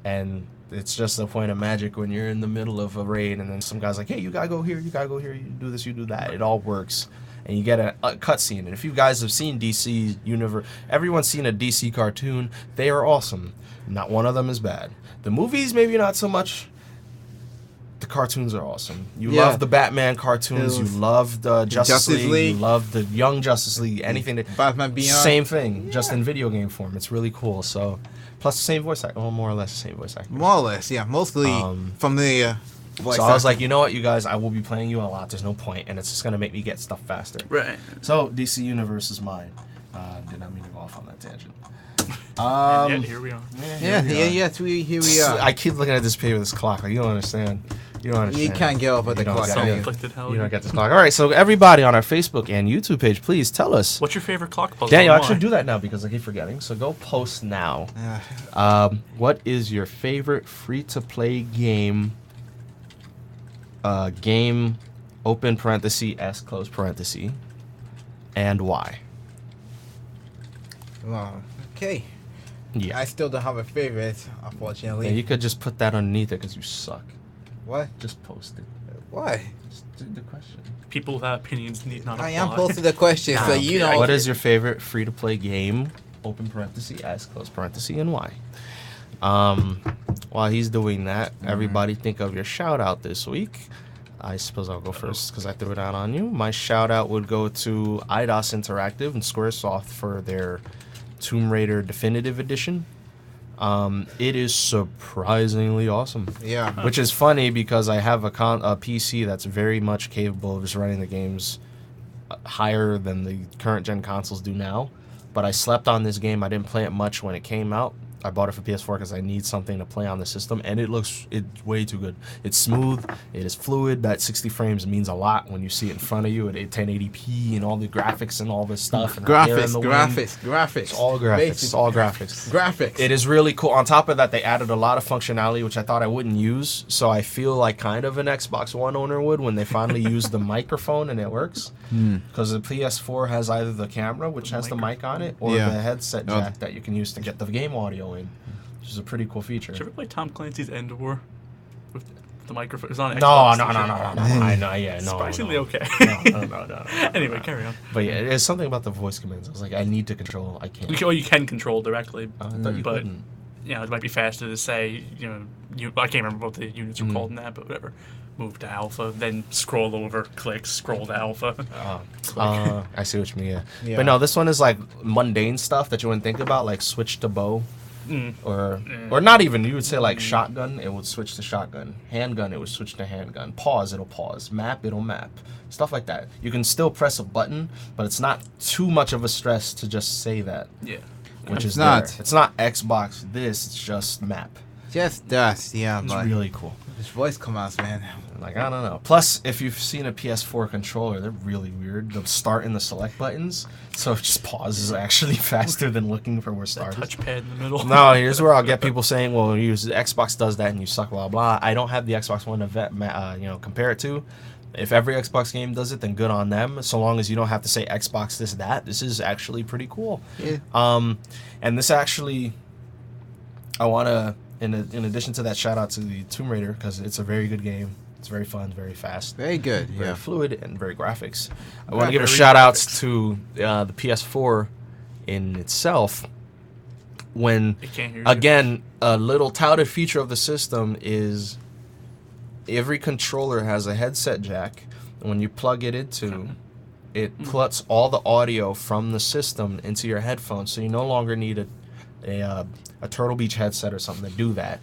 and it's just a point of magic when you're in the middle of a raid and then some guy's like, hey, you gotta go here, you do this, you do that. It all works. And you get a cutscene. And if you guys have seen DC Universe, everyone's seen a DC cartoon, they are awesome. Not one of them is bad. The movies, maybe not so much. The cartoons are awesome. You love the Batman cartoons. You love the Justice League. You love the Young Justice League. Anything that Batman Beyond. Same thing, just in video game form. It's really cool. So, plus the same voice actor. Well, more or less the same voice actor. More or less, yeah. Mostly from the voice So I was like, you know what, you guys, I will be playing you a lot. There's no point, and it's just gonna make me get stuff faster. Right. So DC Universe is mine. Did not mean to go off on that tangent. And yet here we are. Here we are. I keep looking at this page with this clock. Like, you don't understand. You don't understand. You can't get over the don't clock. get can it. you? Self-inflicted hell. You don't get this clock. All right, so everybody on our Facebook and YouTube page, please tell us. What's your favorite clock puzzle? Daniel, and actually why? do that now because I keep forgetting. So go post now. Uh, What is your favorite free-to-play game? Game, open parenthesis, S close parenthesis, and why? well, okay. Yeah. I still don't have a favorite, unfortunately. Yeah, you could just put that underneath it because you suck. What? Just post it. Why? Just do the question. People without opinions need not apply. I am posting the question, so you know. What is your favorite free-to-play game? Open parenthesis, S close parenthesis, and why? While he's doing that, everybody think of your shout out this week. I suppose I'll go first because I threw it out on you. My shout out would go to IDOS Interactive and Squaresoft for their Tomb Raider Definitive Edition. It is surprisingly awesome. Yeah. Which is funny because I have a PC that's very much capable of just running the games higher than the current gen consoles do now. But I slept on this game. I didn't play it much when it came out. I bought it for PS4 because I need something to play on the system, and it's way too good. It's smooth, it is fluid. That 60 frames means a lot when you see it in front of you at 1080p and all the graphics and all this stuff. And the air in the wind. Graphics. It's all graphics. Basically, It's all graphics. Graphics. It is really cool. On top of that, they added a lot of functionality, which I thought I wouldn't use. So I feel like kind of an Xbox One owner would when they finally use the microphone and it works. Because the PS4 has either the camera, which has the mic on it, or Yeah. the headset jack that you can use to get the game audio in, which is a pretty cool feature. Did you ever play Tom Clancy's End War with the microphone? It's on No, Xbox. no. I know, yeah, no. Surprisingly okay. No. Anyway, carry on. But yeah, there's something about the voice commands. I was like, I need to control. I can't. You can control directly, I thought you but couldn't. it might be faster to say, I can't remember what the units Mm-hmm. are called in that, but whatever. Move to alpha, then scroll over, click, scroll to alpha. I see what you mean. Yeah. But no, this one is like mundane stuff that you wouldn't think about, like switch to bow, or not even. You would say like shotgun, it would switch to shotgun. Handgun, it would switch to handgun. Pause, it'll pause. Map, it'll map. Stuff like that. You can still press a button, but it's not too much of a stress to just say that. Yeah. Which It's is not. there. It's not Xbox. This it's just map. Just dust, yeah, It's but really cool. this voice commands, man. Like, I don't know. Plus, if you've seen a PS4 controller, they're really weird. The start and the select buttons, so it just pauses actually faster than looking for where start is. Touchpad in the middle. No, here's where I'll get people saying, "Well, Xbox does that and you suck." Blah blah. I don't have the Xbox One to compare it to. If every Xbox game does it, then good on them. So long as you don't have to say Xbox this that. This is actually pretty cool. Yeah. And this actually, I want to. In addition to that, shout out to the Tomb Raider because it's a very good game. It's very fun, very fast, Very good, very yeah. fluid, and very graphics. I Yeah, want to give a very shout outs graphics. to the PS4 in itself. When I can't hear you. again, a little touted feature of the system is every controller has a headset jack. And when you plug it into, it puts all the audio from the system into your headphones, so you no longer need a Turtle Beach headset or something to do that.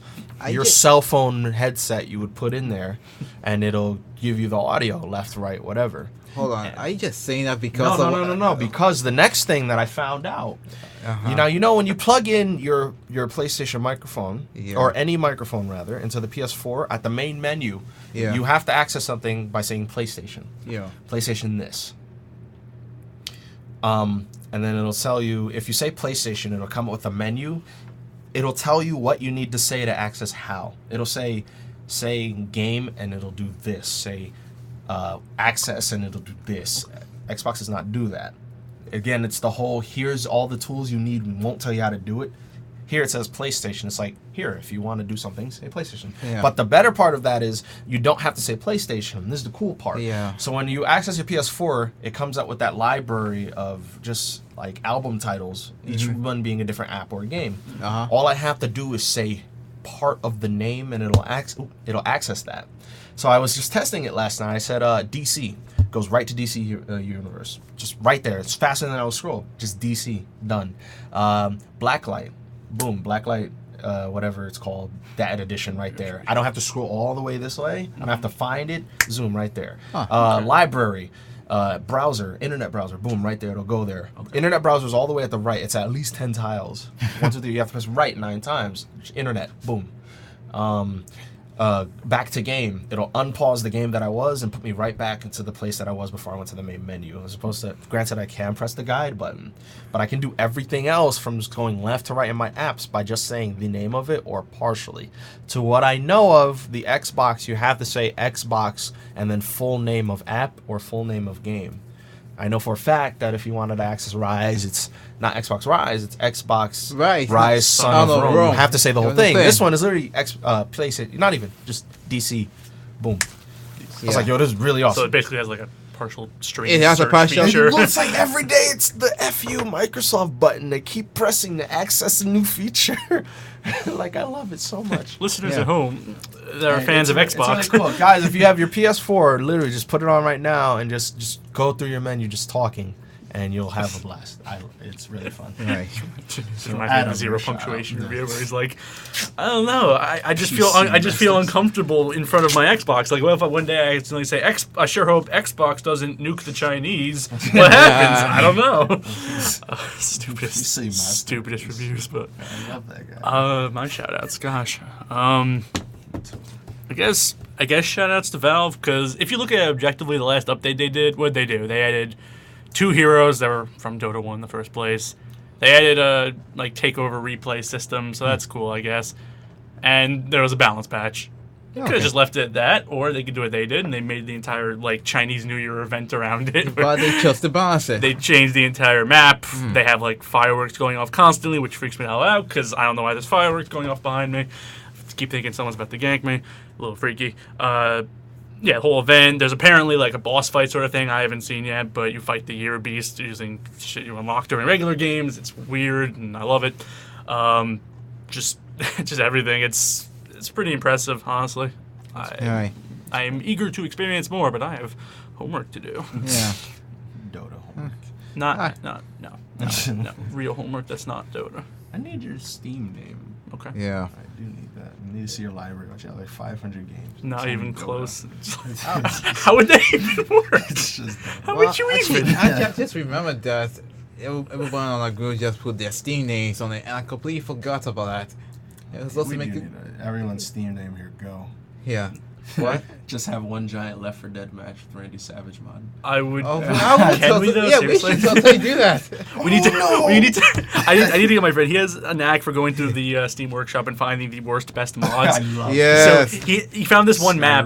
Your cell phone headset you would put in there, and it'll give you the audio left, right, whatever. Hold on, are you just saying that because No. Because the next thing that I found out, Uh-huh. you know when you plug in your PlayStation microphone, Yeah. or any microphone rather, into the PS4 at the main menu, Yeah. you have to access something by saying PlayStation. Yeah. PlayStation this. And then it'll tell you, if you say PlayStation, it'll come up with a menu. It'll tell you what you need to say to access how. It'll say game, and it'll do this. Say access, and it'll do this. Xbox does not do that. Again, it's the whole, here's all the tools you need. We won't tell you how to do it. Here it says PlayStation. It's like, here, if you want to do something, say PlayStation. Yeah. But the better part of that is you don't have to say PlayStation. This is the cool part. Yeah. So when you access your PS4, it comes up with that library of just like album titles, each one being a different app or a game. Uh-huh. All I have to do is say part of the name, and it'll access that. So I was just testing it last night. I said DC. Goes right to DC universe. Just right there. It's faster than I would scroll. Just DC. Done. Blacklight. Boom. Blacklight, whatever it's called. That edition right there. I don't have to scroll all the way this way. I don't have to find it. Zoom right there. Library. Browser. Internet browser. Boom. Right there. It'll go there. Internet browser is all the way at the right. It's at least 10 tiles. 1, 2, 3. You have to press right 9 times. Internet. Boom. back to game. It'll unpause the game that I was and put me right back into the place that I was before I went to the main menu. As opposed to, granted, I can press the guide button, but I can do everything else from just going left to right in my apps by just saying the name of it or partially. To what I know of, the Xbox, you have to say Xbox and then full name of app or full name of game. I know for a fact that if you wanted to access Rise, it's not Xbox Rise, it's Xbox Rise Son of Rome. You have to say the whole thing. This one is literally PlayStation, not even, just DC. Boom. I was like, yo, this is really awesome. So it basically has like a partial string. It has a partial. It looks like every day it's the FU Microsoft button. They keep pressing to access a new feature. Like, I love it so much. Listeners at home that are fans of Xbox. It's really cool. Guys, if you have your PS4, literally just put it on right now and just go through your menu just talking, and you'll have a blast. It's really fun. Right. It reminds me of the Zero Punctuation review where he's like, I don't know, I just feel uncomfortable in front of my Xbox. Like, what if one day I accidentally say, I sure hope Xbox doesn't nuke the Chinese. What happens? I don't know. Stupidest reviews, but I love that guy. my shout-outs, gosh. I guess shout-outs to Valve, because if you look at it objectively, the last update they did, what'd they do? They added 2 heroes that were from Dota 1 in the first place. They added a takeover replay system, so that's cool, I guess. And there was a balance patch. Could have just left it at that, or they could do what they did, and they made the entire Chinese New Year event around it. But they chose to balance it. They changed the entire map. They have fireworks going off constantly, which freaks me the hell out because I don't know why there's fireworks going off behind me. I keep thinking someone's about to gank me. A little freaky. The whole event. There's apparently a boss fight sort of thing I haven't seen yet, but you fight the Year Beast using shit you unlock during regular games. It's weird and I love it. Just everything. It's pretty impressive, honestly. I am eager to experience more, but I have homework to do. Yeah. Dota homework. No. Real homework that's not Dota. I need your Steam name. Okay. Yeah. I do need that. I need to see your library, which has 500 games. Not even close. How would that even work? How would you even? I just remembered that everyone on our group just put their Steam names on it, and I completely forgot about that. It was supposed to make it. Everyone's Steam name here, go. Yeah. What? Just have one giant Left 4 Dead match with Randy Savage mod. I would. Oh, can we though? Yeah, seriously? we should totally do that. We need to. I need to get my friend. He has a knack for going through the Steam Workshop and finding the worst best mods. I love Yes. So he found this one map.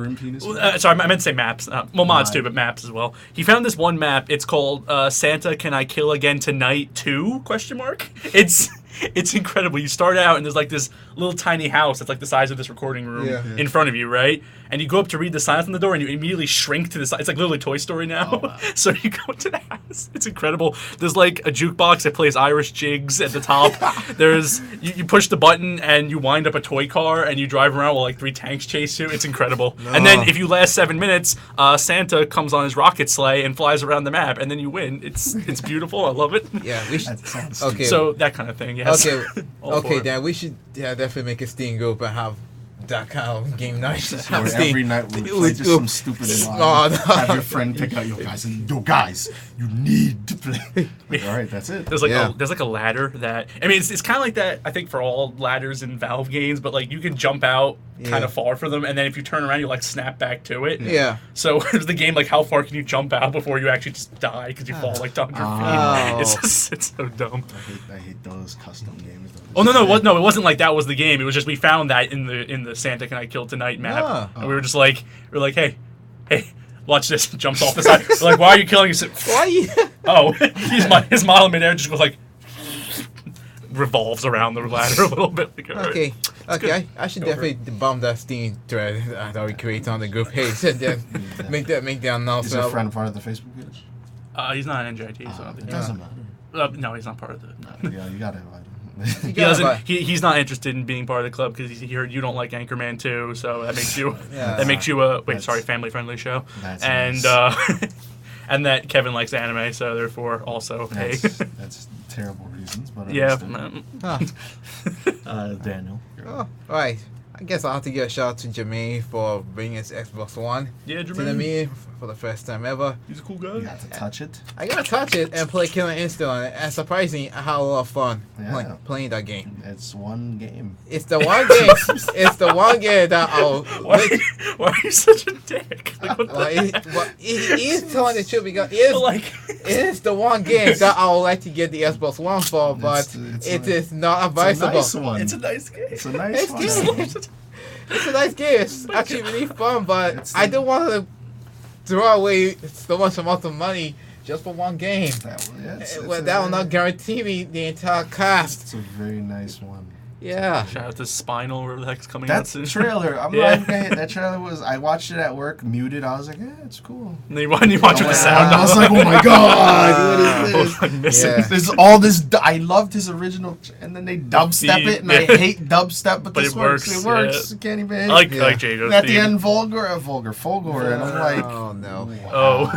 Sorry, I meant to say maps. Mods too, but maps as well. He found this one map. It's called Santa Can I Kill Again Tonight 2? ? It's incredible. You start out and there's this little tiny house that's the size of this recording room in front of you, right? And you go up to read the signs on the door and you immediately shrink to the side. It's literally Toy Story now. Oh, wow. So you go into the house. It's incredible. There's a jukebox that plays Irish jigs at the top. There's you push the button and you wind up a toy car and you drive around while 3 tanks chase you. It's incredible. No. And then if you last 7 minutes, Santa comes on his rocket sleigh and flies around the map and then you win. It's beautiful. I love it. Yeah, we should. Okay. So that kind of thing. Yes. Okay, then we should definitely make a Steam group and have that kind of game night. Every night we play just some stupid line. Have your friend pick out, yo guys, you need to play. All right, that's it. There's a ladder that it's kind of like that. I think for all ladders in Valve games, but you can jump out kind of far for them, and then if you turn around, you snap back to it. Yeah. So there's the game how far can you jump out before you actually just die because you fall down your feet. It's so dumb. I hate those custom games. Oh no, it wasn't that was the game. It was just we found that in the Santa Can I Kill Tonight map, and we were just hey, watch this. Jumps off the side. We're why are you killing us? Why? Oh, his model midair just goes revolves around the ladder a little bit. Okay, I should definitely bomb that Steam thread that we create on the group page and then make that announcement. Is your friend part of the Facebook page? He's not an NGIT, so I don't think it doesn't matter. No, he's not part of the. Yeah, you gotta invite him. He doesn't. He's not interested in being part of the club because he heard you don't like Anchorman 2, so that makes you a family friendly show. And nice. And that Kevin likes anime, so therefore also that's terrible reasons, but yeah. Daniel. All right. I guess I'll have to give a shout out to Jermaine for bringing his Xbox One Yeah, to the Jermaine. meeting for the first time ever. He's a cool You guy. got to touch it. I got to touch it and play Killer Instinct on it, and surprisingly, I had a lot of fun Yeah. playing that game. It's one game. It's the one game. It's the one game that I'll. Why are you such a dick? Like, what the Well, he is telling the truth because it is, But, like, it is the one game that I would like to get the Xbox One for, but It's it a- is not It's a advisable. nice one. it's a nice game. It's a nice It's one. good. It's a nice game. It's actually really fun, but It's I the- don't want to throw away so much amount of money just for one game. Well, that will not guarantee me the entire cast. It's a very nice one. Yeah. Shout out to Spinal, whatever the heck's coming out That soon. trailer, I'm Yeah. like, hey, that trailer was. I watched it at work, muted. I was like, yeah, it's cool. And then you watch with the sound I was on. like, oh my god, what is this? I'm missing. Yeah. There's all this. I loved his original, and then they dubstep it, and I Yeah. hate dubstep, but this it works. works, It works. yeah. You can't even. I like Yeah. J-Jo's And at the theme. end, Fulgor, and I'm like, Oh no. Oh.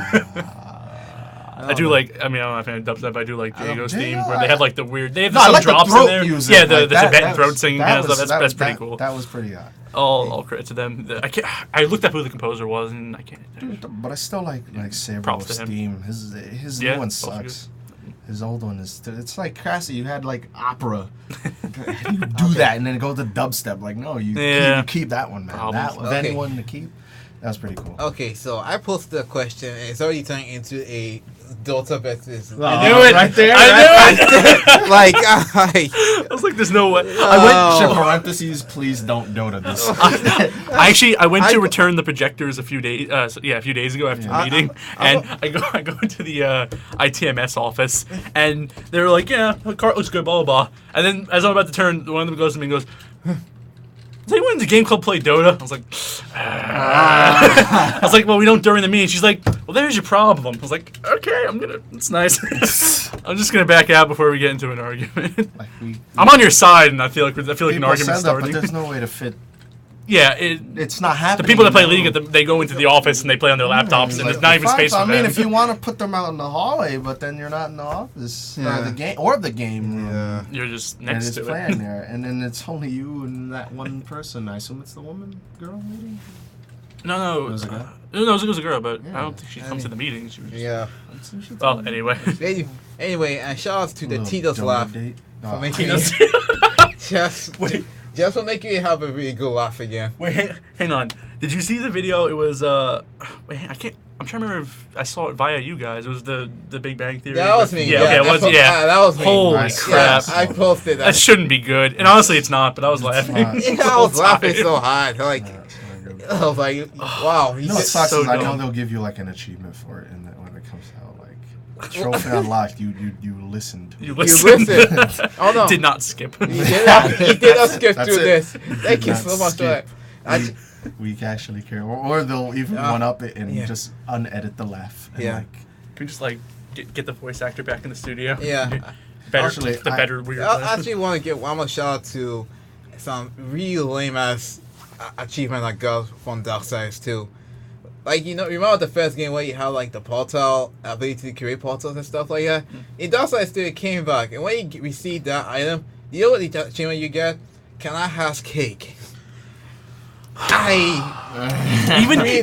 I do know. like. I mean, I'm not a fan of dubstep. But I do like Diego's Yeah, theme, yeah, where they have like the weird. They have No, I some like the drops throat in there. music. Yeah, the like, that- Tibetan that throat was- singing that kind of was- stuff. that That's was- pretty that- cool. That was pretty hot. All credit to them. I can't. I looked up who the composer was, and I can't. But I still like Props to Sabro's him. theme. His Yeah, new one both are good. sucks. His old one is. It's like Cassie. You had like opera. How do you do that and then go to dubstep? Like no, Yeah. you keep that one, man. Problems. That Okay. anyone to keep. That's pretty cool. Okay, so I posted a question, and it's already turning into a Dota versus. I knew it. Right there. I knew it. Like, I was like, "There's no way." I Oh. went to parentheses. Please don't Dota this. I went to I- return the projectors a few days. A few days ago after the Yeah. meeting, and I go into the ITMS office, and they were like, "Yeah, the cart looks good, blah blah blah." And then as I'm about to turn, one of them goes to me and goes, "Does anyone in the game club play Dota?" I was like, I was like, "Well, we don't during the meeting." She's like, "Well, there's your problem." I was like, "Okay, it's nice." I'm just gonna back out before we get into an argument. Like I'm on your side, and I feel like an people argument's said that, starting. but there's no way to fit. Yeah, It's not the happening. people that play now. League, they go into the office and they play on their laptops, and Like, there's not even fine, space so, for I mean, them. if you want to put them out in the hallway, but then you're not in the office Yeah. or the game room. Yeah. You're just And next it's to playing it. there, and then it's only you and that one person. I assume it's the woman, girl meeting. No, Was it a guy? no, it was a girl, but I Yeah. don't think she comes to the meetings. She was just, Yeah. Well, anyway. Anyway, and shout out to the Little Tito's Dota laugh date. for Oh. making Tito's- just just for making you have a really good laugh again. Wait, hang on. Did you see the video? It was wait, I can't. I'm trying to remember if I saw it via you guys. It was the Big Bang Theory. That was me. Yeah, okay, it was. Yeah, that was me. Holy Nice. crap! Yeah, I posted That that. shouldn't be good. And honestly, it's not. But I was laughing. not. I was laughing so hard. Like, Yeah, it's not good. I was like, wow. You know what sucks so is I know dumb. they'll give you like an achievement for it, and then when it comes out, like trophy unlocked, you listened. You You listened. listened. Oh no. Did not skip. You did not skip That's through it. this. Did Thank you not so much for that. skip. We actually care, or they'll even Yeah. one up it and Yeah. just unedit the laugh. And Yeah. like, Can we just like get the voice actor back in the studio? Yeah. Better, Actually, the better weird. I actually want to give one more shout out to some really lame ass achievement I got from Darksiders too. Like, you know, remember the first game where you had like the portal ability to create portals and stuff like that? In Darksiders 2 it came back, and when you receive that item, you know what the achievement you get? Can I have cake?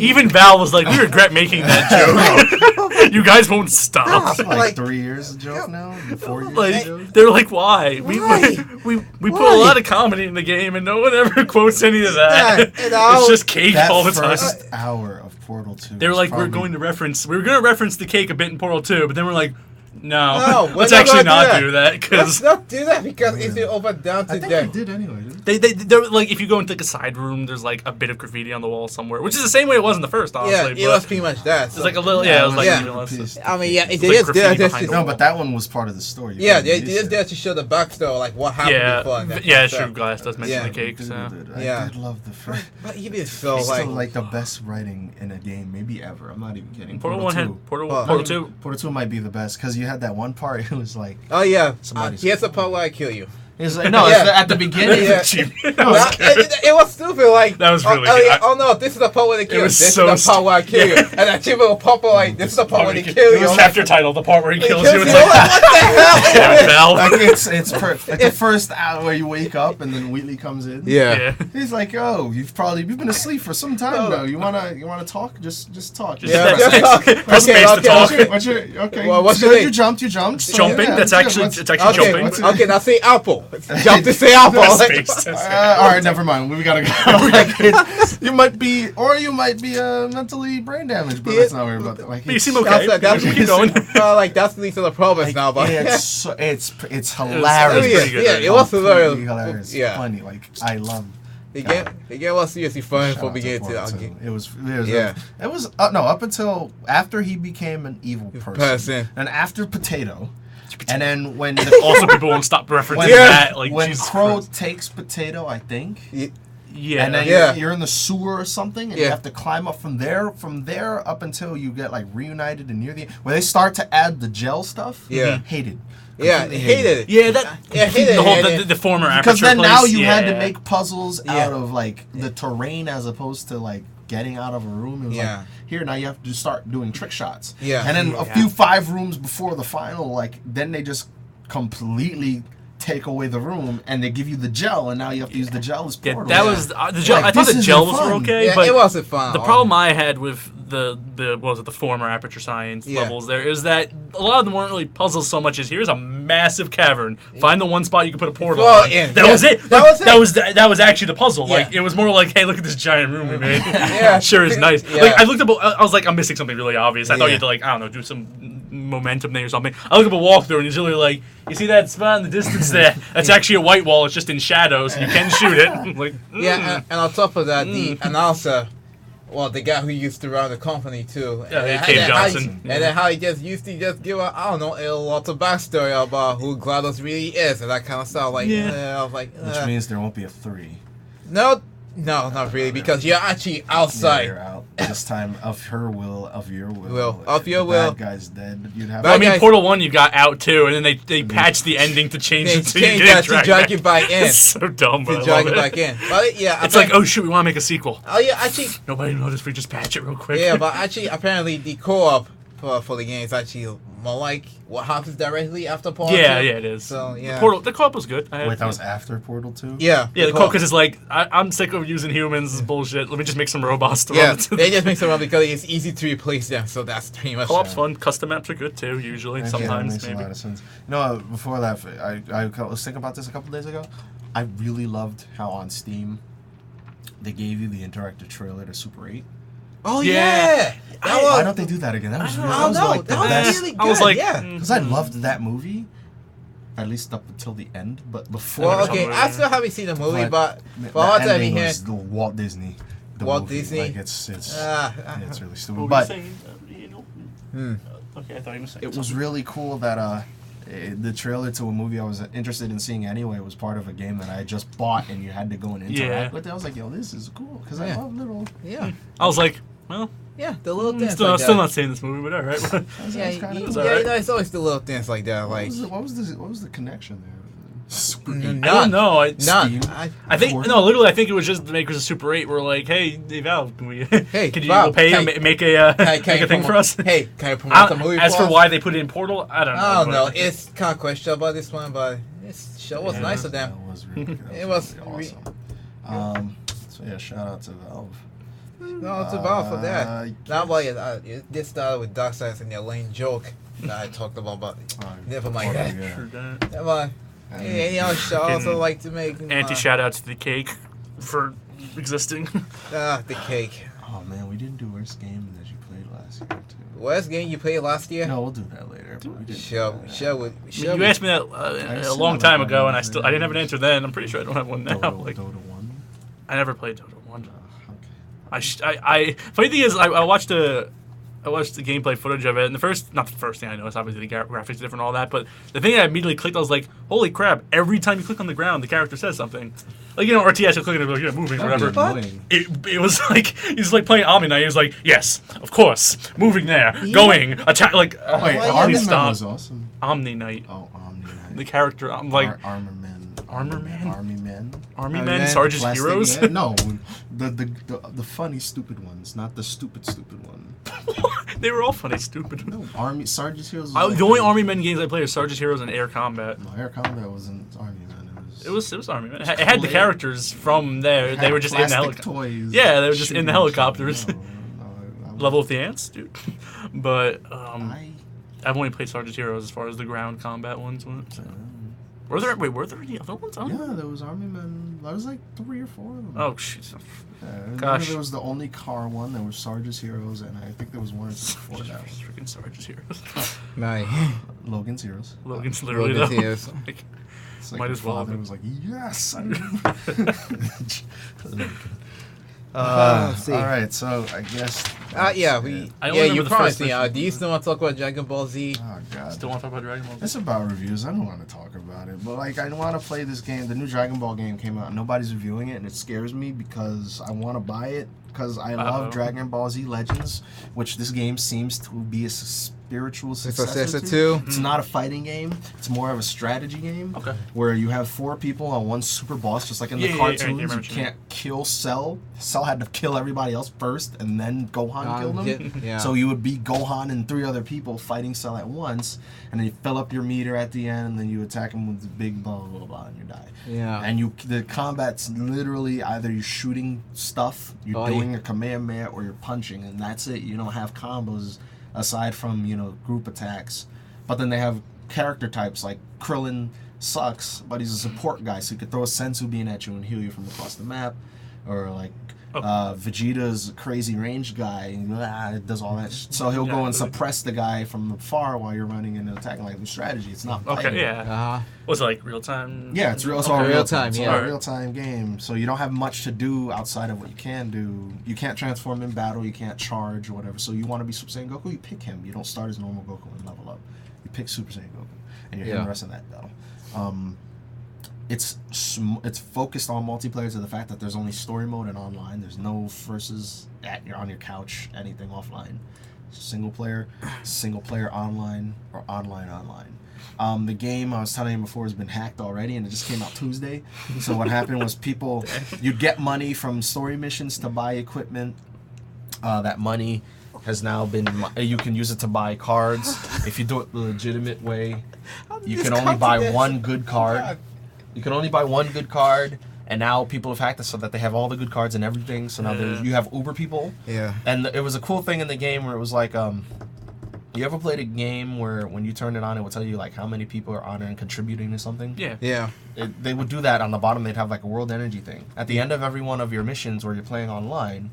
Even Val was like, "We regret making that joke. You guys won't stop." it's like Like- 3 years a joke now, 4 years Like, a joke. they're like, "Why? We Why? put a lot of comedy in the game, and no one ever quotes any of that. Yeah, and I'll- It's just cake That all the time." first hour of Portal 2. They were was like, probably- we were gonna reference the cake a bit in Portal 2, but then we're like, no, No, we're let's not actually gonna not do do that Let's because not do that because it's over down I to think death. we did anyway. Didn't we? they're like, if you go into like a side room, there's like a bit of graffiti on the wall somewhere, which is the same way it was in the first, honestly. Yeah, it but was pretty much that. it's like a little, yeah, it was like Yeah. even less. I mean, yeah, it It's is like there graffiti just behind to, the No, but that one was part of the story. You yeah, couldn't it use is it. there to show the backstory, like what happened Yeah, before. And that yeah, kind of sure. stuff. Glass does mention Yeah. the cake, so. I Yeah. did love the first. But even so, It's like, still like the best writing in a game, maybe ever. I'm not even kidding. Portal 1 2. had Portal Oh. 2. Portal 2 might be the best because you had that one part. It was like, oh yeah, Somebody's- here's the part where I kill you. He's like, no, Yeah. it's at the beginning. Yeah. It was stupid. Like That was really oh, good. yeah, oh no, this is the part where they kill you. was This so is the part where I kill you. yeah. And that achievement will pop up like, this is the part where they kill you. It was I'm chapter like, title, the part where he kills kills you. It's you. like, What the hell? damn, Val. Like it's like the first hour where you wake up and then Wheatley comes in. Yeah. He's like, "Oh, you've been asleep for some time now. You wanna talk? Just talk. Just Yeah, press just talk. press space to talk. What's your okay? Well, what's so your name? you jumped. You jumped. So, Jumping? yeah, That's good. actually What's- it's actually Okay, jumping. what's it- okay, now say apple. Jump to say apple. Press Like, space. all right, never mind. We gotta go. Like, you might be mentally brain damaged, but let's not worry about that. Like, But you seem it's- okay. that's We keep going. like that's the least of the problems now, but it's Oh, hilarious. yeah, pretty good, yeah, right? it was Completely hilarious. hilarious. Yeah, Funny. Like I love. the game was seriously fun Shout from out to beginning to Portal end. 2. It was Yeah. it was no up until after he became an evil person. And after Potato. And then when Also, people won't stop referencing when, that. Like, when Jesus Crow Christ. takes Potato, I think. Yeah. And then Yeah. you're in the sewer or something, and you Yeah. have to climb up from there. From there up until you get like reunited and near the where they start to add the gel stuff. Yeah. Hated. Yeah, Completely hated it. Yeah, that. Yeah, hated the whole it. the former Because aperture then now place, you had to yeah. make puzzles Yeah. out of like the terrain as opposed to like getting out of a room. It was Yeah. like here now you have to just start doing trick shots. Yeah. And then a Yeah. few 5 rooms before the final, like then they just completely take away the room and they give you the gel and now you have to use the gel as Yeah, portal. that was the gel. Like, I thought this the isn't gels were fun. okay, Yeah, but it wasn't fun. the problem I had with the what was it, the former aperture science Yeah. levels there is that a lot of them weren't really puzzles so much as here's a massive cavern. Find the one spot you can put a portal Well, on. yeah, That yeah, was it. that was it. That was actually the puzzle. Like Yeah. it was more like, hey, look at this giant room we made. Yeah. Sure is nice. Yeah. Like I looked up. I was like, I'm missing something really obvious. I thought you Yeah. had to like I don't know, do some momentum thing or something. I looked up a walkthrough and it's literally like, you see that spot in the distance there? That's actually a white wall. It's just in shadow, so you can shoot it. I'm like, Yeah, and on top of that, the announcer, well, the guy who used to run the company too. Yeah, and Cave then how he- Johnson. and then how he just used to just give a, I don't know, a lot of backstory about who GLaDOS really is and that kind of stuff. Like, Yeah. I was like, which means there won't be a 3. no, not really, because you're actually outside. Yeah, you're out this time of her will, of your will. Of your The will. Bad guy's dead. You'd have. Bad I mean, guys- Portal 1 you got out too, and then they patched the ending to change They it so changed you that get to dragged drag back. you back in. It's so dumb, but To I drag love you it. back in. But yeah, It's like, oh shoot, we want to make a sequel. oh yeah, actually, Nobody noticed, we just patch it real quick. yeah, but actually, apparently the co-op for the game is actually more like what happens directly after Portal. yeah, 2. it is. So yeah, The co-op was good. Wait, that was after Portal 2? yeah, Yeah, the co-op, because it's like, I'm sick of using humans, this is bullshit. Let me just make some robots to Yeah, run it. they just make some up because it's easy to replace them, so that's pretty much. Co-op's fun. Custom maps are good too, usually. Okay, Sometimes, that makes maybe. a lot of sense. No, before that, I was thinking about this a couple days ago. I really loved how on Steam they gave you the interactive trailer to Super 8. Oh Yeah. yeah, that Why was. don't they do that again? That was, really, I that don't was know. like the That was best. really good. I was like, yeah. Because I loved that movie, at least up until the end. But before, Well, never okay, saw the I movie. still haven't seen the movie, but the what I'm ending here, was the Walt Disney. The Walt movie. Disney? Like it's Ah, it's really What stupid. were you But saying? You know? hmm. Okay, I thought you were saying it was something. really cool that the trailer to a movie I was interested in seeing anyway was part of a game that I had just bought and you had to go and interact Yeah. with it. I was like, yo, this is cool because I Yeah. love little. yeah, I was like, well, yeah, the little things still, like still that. not seeing this movie, but alright. Yeah, kind yeah, of. alright. you know, it's always the little things like that, like. What was the connection there? Super Mm, I don't know. None. Steam. I think Four? no, literally. I think it was just the makers of Super 8 were like, "Hey, Valve, can we? Hey, can you Valve, we'll pay can- you make a Can make a thing promote- for us?" Hey, can you promote the movie As for for us? why they put it in Portal, I don't know. I don't know. but- It's kind of questionable this one, but this show was Yeah. nice of them. That was really good. It was really awesome. So yeah, shout out to Valve. No, it's about for that. yes. Not like this started with Dark Science and their lame joke that I talked about, but never mind that. Yeah. Sure that. Never mind. Any other show I also like to make? Anti shout out to the cake for existing. The cake. Oh man, we didn't do worst game that you played last year too. Worst game you played last year? No, we'll do that later. But we didn't Show do that. You asked me that a still long have time one ago, and over I didn't have an answer then. I'm pretty sure I don't have one now. Dota, Like, Dota 1. I never played Dota 1. Okay. Funny thing is, I watched the gameplay footage of it, and not the first thing I noticed, obviously the graphics are different and all that, but the thing that immediately clicked, I was like, holy crap, every time you click on the ground, the character says something. Like, you know, RTS, you'll click on it, like, yeah, moving, That'd be whatever. annoying. It was like, he's like playing Omni Knight, he was like, yes, of course, moving there, going, attack, like, Wait, Well, Armor please Man stop. was awesome. Omni Knight. Oh, Omni Knight. The character, I'm like, Armor Man. Armor Man? Army Men. Army Army Men, Men, Sergeant Plastic Heroes. Man. No, the funny stupid ones, not the stupid one. They were all funny, stupid. No, Sergeant Heroes. The only Army Men games I played are Sergeant Heroes and Air Combat. No, Air Combat wasn't Army Men. It was Army Men. It had the characters from there. It They had were just in the plastic helicopter. toys. Yeah, they were just in the shooting shit. helicopters. No, Level of the Ants, dude. But I I've only played Sergeant Heroes as far as the ground combat ones went. So. Were there any other ones? Oh, yeah, there was Army Men. There was like 3 or 4 of them. oh shit. Gosh. There was the only car one. There was Sergeant Heroes, and I think there was one or two before that. Freaking Sergeant Heroes. My Logan's Heroes. Logan's literally Logan's though. Heroes. Like, It's like might my as well have father been. was like, yes. Let's see. All right, so I guess. Yeah, I only you remember the promised first me. mission. Do you still want to talk about Dragon Ball Z? Oh god. Still want to talk about Dragon Ball? It's about reviews. I don't want to talk about it, but like I want to play this game. The new Dragon Ball game came out. Nobody's reviewing it, and it scares me because I want to buy it because I love Dragon Ball Z Legends, which this game seems to be a spiritual successor to. It's not a fighting game. It's more of a strategy game. Okay. Where you have 4 people on one super boss, just like in the cartoons. I remember You what you mean. can't kill Cell. Cell had to kill everybody else first, and then Gohan killed him. Yeah. So you would be Gohan and 3 other people fighting Cell at once, and then you fill up your meter at the end, and then you attack him with the big blah blah blah, and you die. Yeah. And the combat's literally either you're shooting stuff, you're doing a Kamehameha, or you're punching, and that's it. You don't have combos aside from group attacks. But then they have character types like Krillin sucks, but he's a support guy, so he could throw a sensu bean at you and heal you from across the map, or like. Vegeta's a crazy range guy, and does all that. So he'll go and suppress the guy from afar while you're running and attacking, like the strategy. It's not fighting. Okay, yeah. Was it like real time? Yeah, it's all real real time. It's Yeah, all a real time game. So you don't have much to do outside of what you can do. You can't transform in battle. You can't charge or whatever. So you want to be Super Saiyan Goku, you pick him. You don't start as normal Goku and level up. You pick Super Saiyan Goku, and you're in the rest of that battle. It's focused on multiplayer to the fact that there's only story mode and online. There's no versus on your couch, anything offline. Single player online, or online. The game I was telling you before has been hacked already, and it just came out Tuesday. So what happened was you'd get money from story missions to buy equipment. That money has now been, you can use it to buy cards. If you do it the legitimate way, you can only buy one good card. You can only buy one good card, and now people have hacked it so that they have all the good cards and everything. So now you have Uber people. Yeah. And it was a cool thing in the game where it was like, you ever played a game where when you turn it on, it would tell you like how many people are on it and contributing to something? Yeah. Yeah. They would do that on the bottom. They'd have like a world energy thing. At the end of every one of your missions where you're playing online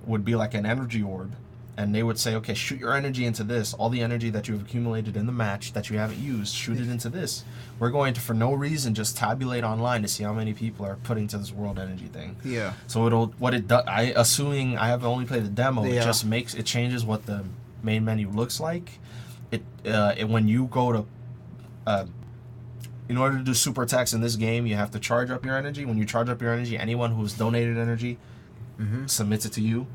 would be like an energy orb. And they would say, okay, shoot your energy into this. All the energy that you've accumulated in the match that you haven't used, shoot it into this. We're going to, for no reason, just tabulate online to see how many people are putting to this world energy thing. Yeah. So assuming I have only played the demo, it changes what the main menu looks like. When you go to, in order to do super attacks in this game, you have to charge up your energy. When you charge up your energy, anyone who's donated energy submits it to you.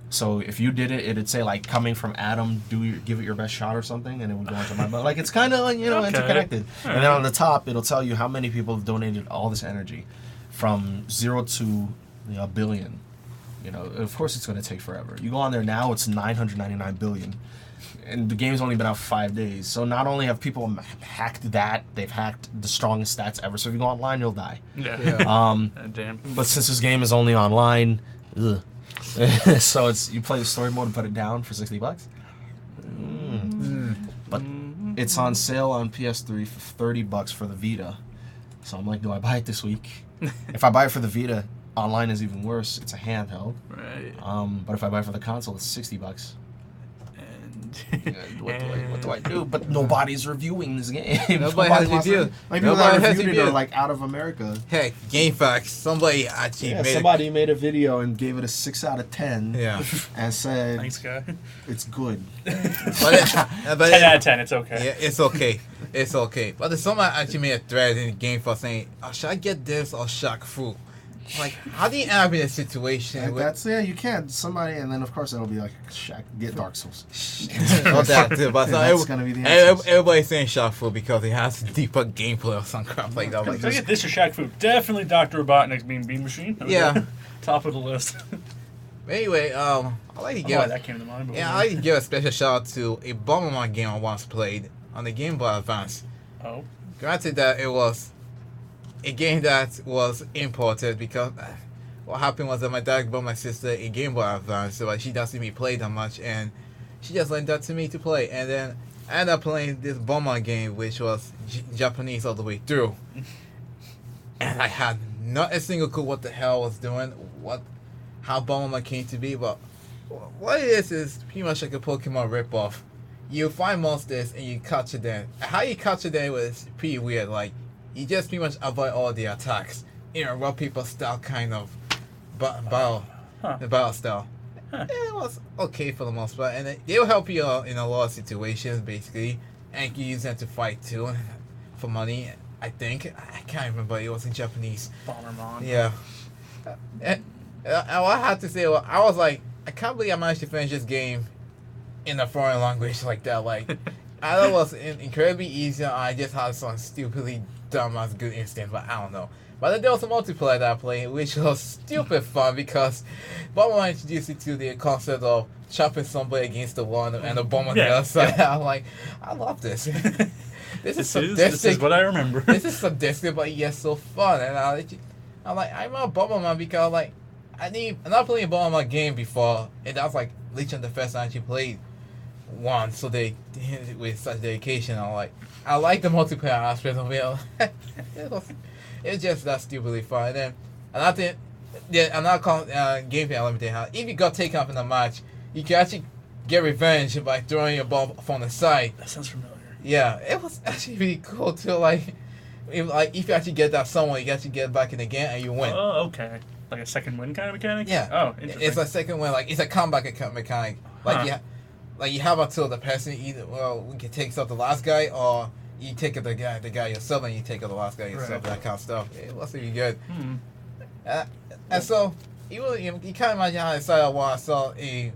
So if you did it, it'd say like coming from Adam, give it your best shot or something, and it would go into my butt. Like it's kind of like interconnected. All and then on the top, it'll tell you how many people have donated all this energy, from 0 to a billion. Of course it's going to take forever. You go on there now, it's 999 billion, and the game's only been out for 5 days. So not only have people hacked that, they've hacked the strongest stats ever. So if you go online, you'll die. Yeah. Damn. But since this game is only online, so you play the story mode and put it down for $60. But it's on sale on PS3 for $30 for the Vita. So I'm like, do I buy it this week? If I buy it for the Vita, online is even worse. It's a handheld. Right. But if I buy it for the console, it's $60. And What do I do? But nobody's reviewing this game. Nobody has wants reviewed. Like people Nobody that has reviewed it are reviewed. like out of America. Heck, GameFAQs. Somebody actually made Somebody made a video and gave it a 6 out of 10. Yeah. And said thanks, guy. it's good. But 10 out of 10. It's okay. Yeah, it's okay. It's okay. But then someone actually made a thread in the game for saying, should I get this or shark fruit? Like, how do you end up in a situation Like, with that's you can't. Somebody, and then of course it'll be like Shaq, get Dark Souls. all that too? But so That's gonna be the answer. everybody's saying Shaq Fu because it has deeper gameplay or some crap like that. Like, If I get this or Shaq Fu, definitely Dr. Robotnik's Beam Machine. That was Yeah. the top of the list. anyway, I like to I don't know give why that came to mind. But yeah, I like to give a special shout out to a Bomberman game I once played on the Game Boy Advance. Oh. Granted that it was a game that was imported because what happened was that my dad bought my sister a Game Boy Advance, so like, she doesn't see me play that much, and she just lent that to me to play. And then I ended up playing this Bomberman game, which was Japanese all the way through, and I had not a single clue what the hell I was doing, how Bomberman came to be, but what it is pretty much like a Pokemon ripoff. You find monsters and you capture them. How you capture them was pretty weird. Like, you just pretty much avoid all the attacks. You know, raw people style kind of battle, the battle style. It was okay for the most part, and they'll help you out in a lot of situations, basically. And you can use them to fight too, for money. I think I can't remember. It was in Japanese. Bomberman. Yeah. And I had to say, well, I was like, I can't believe I managed to finish this game in a foreign language like that. Like, I thought it was incredibly easy. I just had some stupidly dumb as good instinct, but I don't know. But then there was a multiplayer that I played, which was stupid fun because Bomberman introduced you to the concept of chopping somebody against the wall and the bomb on the other side. I'm like, I love this. This is sadistic. This is what I remember. This is sadistic, but yet so fun. And I'm like, I'm a Bomberman because like I'm not playing a Bomberman game before, and that was like literally the first time I actually played one. So they did it with such dedication. I like the multiplayer aspect of it. It's just that stupidly fun. And then another thing, another gameplay element they have. If you got taken up in a match, you can actually get revenge by throwing your ball from the side. That sounds familiar. Yeah, it was actually really cool too. Like if you actually get that someone, you can actually get back in the game and you win. Oh, okay. Like a second win kind of mechanic? Yeah. Oh, interesting. It's a second win. Like, it's a comeback mechanic. Like, you have until the person either, we can take out the last guy, or you take out the guy yourself, and you take out the last guy yourself, that kind of stuff. It was really good. And so, you can't imagine how excited I was. I saw a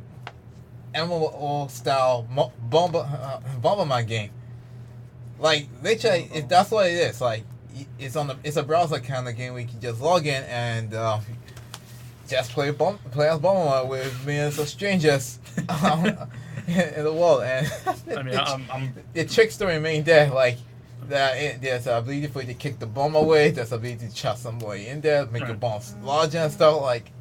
MMO style Bomberman game. Like, literally, that's what it is. Like, it's a browser kind of game where you can just log in and just play as Bomberman with millions of strangers in the world. And I mean, the trick story remained there. Like, there's the ability for you to kick the bomb away. There's the ability to chop somebody in there, make your bombs larger and stuff. Like,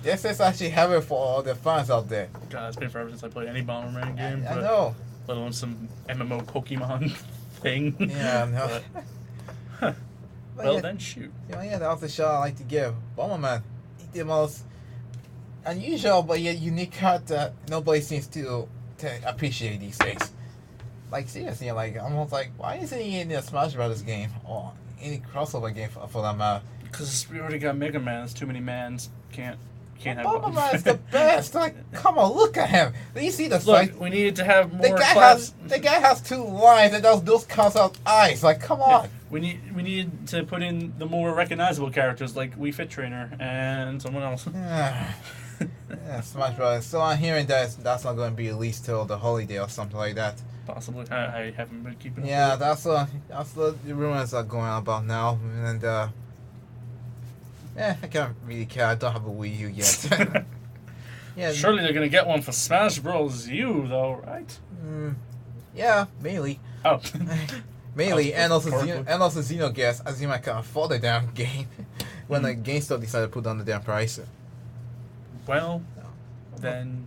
this is actually heaven for all the fans out there. God, it's been forever since I played any Bomberman game. I know. Let alone some MMO Pokemon thing. Yeah, I know. Well, then shoot. Yeah, that was the shout I like to give. Bomberman, the most unusual but yet unique card that nobody seems to appreciate these days. Like, seriously, like, almost like, why isn't he in the Smash Brothers game or any crossover game for that matter? Because we already got Mega Man. There's too many mans. Can't have Bomberman is the best. Like, come on, look at him. You see the sight? Look, we needed to have more The guy has two lines and those cuts out eyes. Like, come on. We need to put in the more recognizable characters like Wii Fit Trainer and someone else. Yeah, Smash Brothers. So I'm hearing that's not going to be released till the holiday or something like that. Possibly. I haven't been keeping up. Yeah, that's the rumors are going on about now, and I can't really care. I don't have a Wii U yet. Yeah. Surely they're gonna get one for Smash Bros. U though, right? Yeah, mainly. Oh. Mainly, and also Xenogears, Azuma can afford the damn game when the GameStop decided to put down the damn price. Well, then,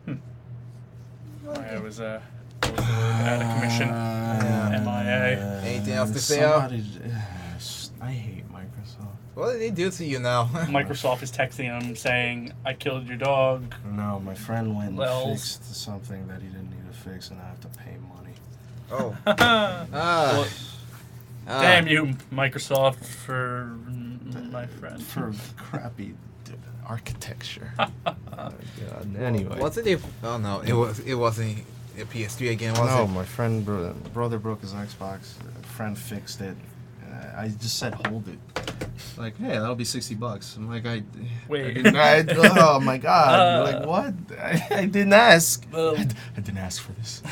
I was out of commission. MIA. Anything else to say out? I hate Microsoft. What did they do to you now? Microsoft is texting him saying, "I killed your dog." No, my friend went and fixed something that he didn't need to fix, and I have to pay money. Oh. Damn you, Microsoft, for my friend. For crappy architecture. Anyway. Wasn't it? Oh no, it wasn't a PS3 again, was No, it? my friend brother broke his Xbox. A friend fixed it. I just said hold it. Like, hey, that'll be $60. I'm like, Wait. oh my god! Like, what? I didn't ask. Um, I didn't ask for this.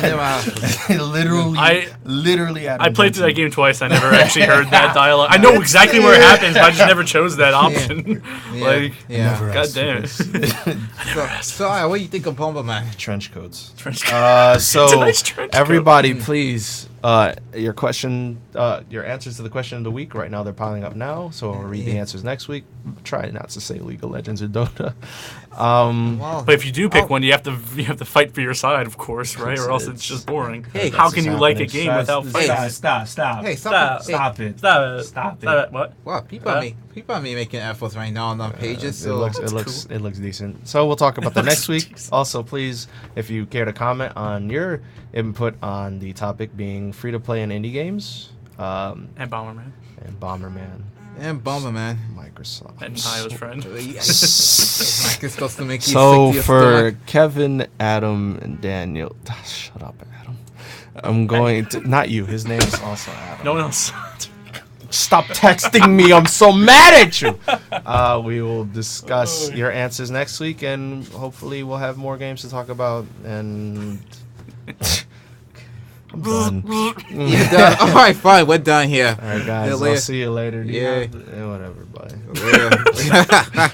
never asked literally. I played through that game twice. I never actually heard that dialogue. I know exactly where it happens, but I just never chose that option. Like, Yeah. god damn it. So, what do you think of Bomberman? Trench coats. Trench So It's a nice trench coat. Everybody, please, your answers to the question of the week. Right now, they're piling up now, so I'll read the answers next week. Try not to say League of Legends or Dota. Wow. But if you do pick one, you have to fight for your side, of course, right? Or else it's just boring. Hey, how that's can you what's like a happening. game without fighting? Stop. Hey, Stop. Stop it. Stop it. Stop Stop it. it. What? Wow, people are making efforts right now on our pages. It So looks decent. So we'll talk about that next week. Also, please, if you care to comment on your input on the topic being free to play and indie games, And Bomberman. and Bomberman, and Bomberman. Microsoft. And Tyler's friend. Mike is supposed to make you So sick to your for stomach. Kevin, Adam, and Daniel, shut up, Adam. I'm going to not you. His name is also Adam. No one else. Stop texting me. I'm so mad at you. We will discuss your answers next week, and hopefully we'll have more games to talk about. And I'm done. You're done. All right, fine. We're done here. All right, guys. Yeah, I'll later. see you later. Yeah. Whatever. Bye. Yeah.